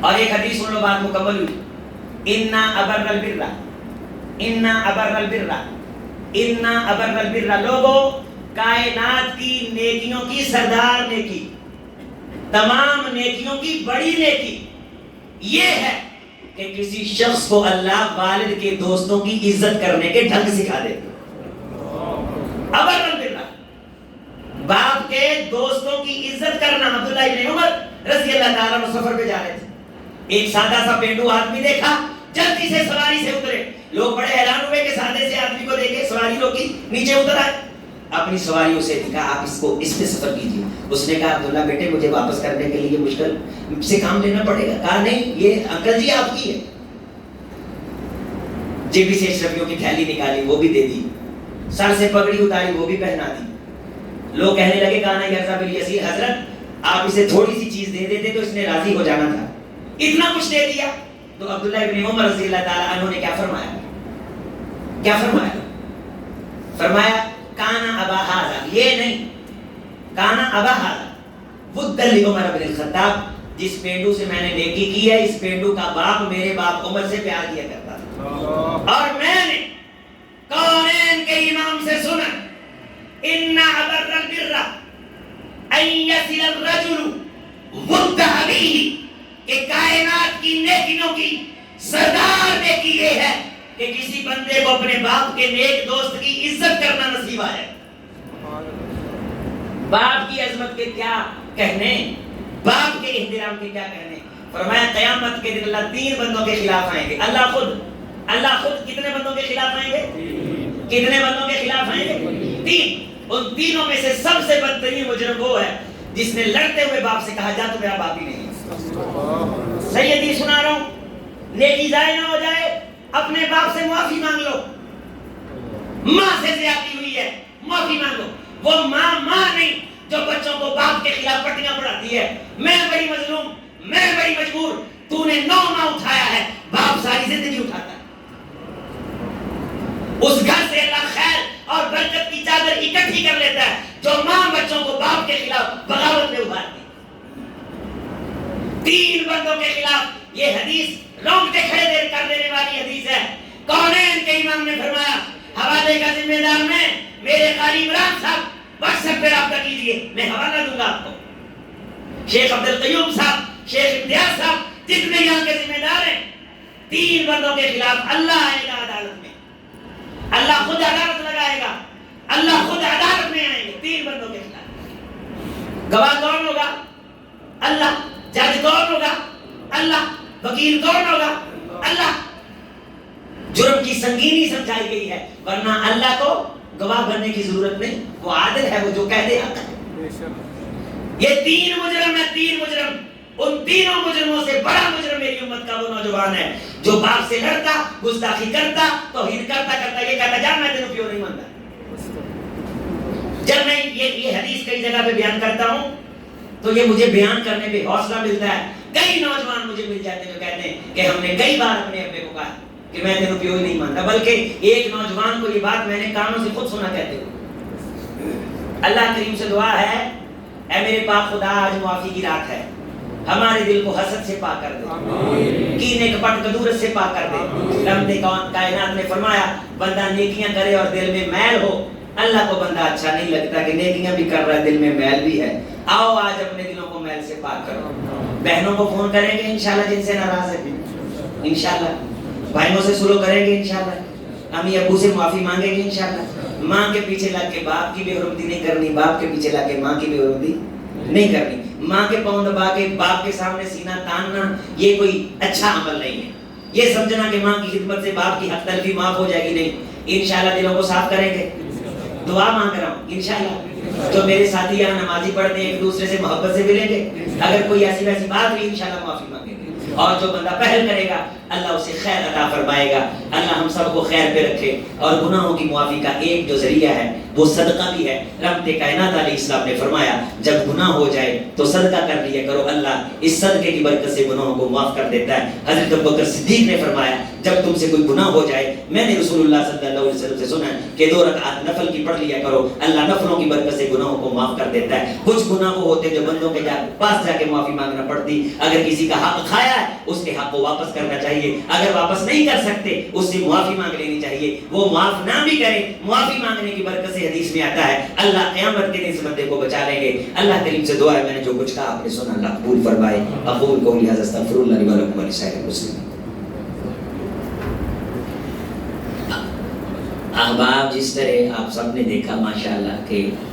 اور ایک حدیث سن لو، بات مکمل ہوئی، انا ابر البر، انا ابر البر، انا ابر البر، لوگوں کائنات کی نیکیوں کی سردار نیکی، تمام نیکیوں کی بڑی نیکی یہ ہے کہ کسی شخص کو اللہ والد کے دوستوں کی عزت کرنے کے ڈھنگ سکھا دے۔ ابر البر، باپ کے دوستوں کی عزت کرنا۔ عبداللہ ابن عمر رضی اللہ تعالیٰ عنہ سفر پہ جا رہے تھے، ایک سادہ سا پینڈو آدمی دیکھا، جلدی سے سواری سے اترے۔ لوگ بڑے حیران ہوئے کہ سادے سے آدمی کو دیکھے سواری روکی، نیچے اتر آئے، اپنی سواریوں سے کہا آپ اس پہ سفر کیجیے۔ اس نے کہا عبداللہ بیٹے مجھے واپس کرنے کے لیے مشکل سے کام لینا پڑے گا۔ کہا نہیں، یہ انکل جی آپ کی ہے۔ جیبی سے اشرفیوں کی تھیلی نکالی، وہ بھی دے دی، سر سے پگڑی اتاری، وہ بھی پہنا دی۔ لوگ کہنے لگے کانا یرزا بالیسیر، حضرت آپ اسے تھوڑی سی چیز دے دیتے تو اس نے راضی ہو جانا تھا، اتنا کچھ دے دیا۔ تو عبداللہ ابن عمر رضی اللہ تعالیٰ عنہ نے کیا فرمایا؟ کیا فرمایا؟ فرمایا کانا ابا ھذا، یہ نہیں، کانا ابا ھذا ودًا لعمر بن الخطاب، جس پینڈو سے میں نے نیکی کی ہے، اس پینڈو کا باپ میرے باپ عمر سے پیار کیا کرتا تھا، اور میں نے کونین کے امام سے سنا، اِنَّ أَبَرَّ الْبِرَّ أَن يَصِلَ الرَّجُلُ وُدَّ أَبِيهِ، کہ کائنات کی نیکیوں کی سردار نیکی یہ ہے کہ کسی بندے کو اپنے باپ کے نیک دوست کی عزت کرنا نصیب آئے۔ باپ کی عظمت کے کیا کہنے، باپ کے احترام کے کیا کہنے۔ فرمایا قیامت کے دن اللہ تین بندوں کے خلاف آئیں گے، اللہ خود کتنے بندوں کے خلاف آئیں گے؟ کتنے بندوں کے خلاف آئیں گے؟ تین۔ ان تینوں میں سے سب سے بدترین مجرم وہ ہے جس نے لڑتے ہوئے باپ سے کہا جا تو میرا باپ ہی نہیں ہے۔ سیدی سنا رہا ہوں، نیکی ضائع نہ ہو جائے، اپنے باپ سے معافی مانگ لو۔ ماں سے زیادتی ہوئی ہے، معافی مانگو۔ وہ ماں نہیں جو بچوں کو باپ کے خلاف پٹیاں پڑھاتی ہے، میں بڑی مظلوم، میں بڑی مجبور۔ تو نے 9 ماہ اٹھایا ہے، باپ ساری زندگی اٹھاتا ہے۔ اس گھر سے اللہ خیر اور برکت کی چادر اکٹھی کر لیتا ہے جو ماں بچوں کو باپ کے خلاف بغاوت میں ابھارتی۔ تین بندوں کے خلاف یہ حدیث رونگٹے کھڑے کر دینے والی حدیث ہے۔ کونین کے امام نے فرمایا حوالے کا ذمہ دار میں میرے قاری عمران صاحب، واٹس ایپ پہ رابطہ کیجئے، میں حوالہ دوں گا آپ کو۔ شیخ عبدالقیوم صاحب، شیخ امتیاز صاحب، جتنے یہاں کے ذمہ دار ہیں، تین بندوں کے خلاف اللہ آئے گا عدالت میں، اللہ خود عدالت لگائے گا، اللہ خود عدالت میں آئیں گے تین بندوں کے خلاف۔ گواہ کون ہوگا؟ اللہ۔ جج کون ہوگا؟ اللہ۔ وکیل کون ہوگا؟ اللہ۔ جرم کی سنگینی سمجھائی گئی ہے، ورنہ اللہ کو گواہ بننے کی ضرورت نہیں، وہ عادل ہے، وہ جو کہہ دے حق ہے۔ یہ تین مجرم ہے، تین مجرم۔ ان تینوں مجرموں سے بڑا مجرم میری امت کا وہ نوجوان ہے جو باپ سے لڑتا، گستاخی کرتا، توہین کرتا یہ کہتا جا میں تینوں کیوں نہیں مانتا۔ جب میں یہ حدیث کئی جگہ پہ بیان کرتا ہوں تو یہ مجھے بیان کرنے پہ حوصلہ ملتا ہے۔ کئی نوجوان مجھے مل جاتے ہیں جو کہتے ہیں کہ ہم نے کئی بار اپنے ابے کو کہا کہ میں تینوں پیو ہی نہیں مانتا، بلکہ ایک نوجوان کو یہ بات میں نے کانوں سے خود سنا کہتے ہوئے۔ اللہ کریم سے دعا ہے، اے میرے پاک خدا آج معافی کی رات ہے، ہمارے دل کو حسد سے پاک کر دے، کینے کپٹ کدورت سے پاک کر دے۔ رب کائنات نے فرمایا بندہ نیکیاں کرے اور دل میں میل ہو، اللہ کو بندہ اچھا نہیں لگتا کہ نیکیاں بھی کر رہا ہے دل میں میل بھی ہے۔ آؤ آج اپنے دلوں کو میل سے پاک کرو۔ بہنوں کو فون کریں گے انشاءاللہ جن سے ناراض ہے، انشاءاللہ بھائیوں سے سلو کریں گے، انشاءاللہ امی ابو سے معافی مانگیں گے، انشاءاللہ ماں کے پیچھے لگ کے باپ کی بے حرمتی نہیں کرنی، باپ کے پیچھے لگ کے ماں کی بے حرمتی نہیں کرنی، ماں کے پاؤں دبا کے باپ کے سامنے سینہ تاننا یہ کوئی اچھا عمل نہیں ہے۔ یہ سمجھنا کہ ماں کی خدمت سے باپ کی حق تلفی معاف ہو جائے گی، نہیں، انشاءاللہ دلوں کو صاف کریں گے۔ دعا مانگ رہا ہوں انشاءاللہ جو میرے ساتھی یہاں نمازی پڑھتے ہیں ایک دوسرے سے محبت سے ملیں گے، اگر کوئی ایسی ویسی بات ہوئی انشاءاللہ معافی مانگیں گے، اور جو بندہ پہل کرے گا اللہ اسے خیر عطا فرمائے گا۔ اللہ ہم سب کو خیر پہ رکھے، اور گناہوں کی معافی کا ایک جو ذریعہ ہے وہ صدقہ بھی ہے۔ رحمت کائنات علیہ السلام نے فرمایا جب گناہ ہو جائے تو صدقہ کر لیا کرو، اللہ اس صدقے کی برکت سے گناہوں کو معاف کر دیتا ہے۔ حضرت ابوبکر صدیق نے فرمایا جب تم سے کوئی گناہ ہو جائے، میں نے رسول اللہ صلی اللہ علیہ وسلم سے سنا کہ 2 رکعت نفل کی پڑھ لیا کرو، اللہ نفلوں کی برکت سے گناہوں کو معاف کر دیتا ہے۔ کچھ گناہ وہ ہوتے جو بندوں کے پاس جا کے معافی مانگنا پڑتی، اگر کسی کا حق کھایا ہے اس کے حق کو واپس کرنا چاہیے، اگر واپس نہیں کر سکتے اس سے معافی مانگ لینی چاہیے، وہ معاف نہ بھی کرے معافی مانگنے کی برکت سے حدیث میں آتا ہے اللہ قیامت کے دن اس بندے کو بچا لیں گے۔ اللہ کریم سے دعا ہے میں نے جو کچھ کہا آپ نے سنا اللہ قبول فرمائے۔ اقول قولی ھذا استغفر اللہ لی ولکم ولسائر المسلمین۔ احباب جس طرح آپ سب نے دیکھا ماشاءاللہ کہ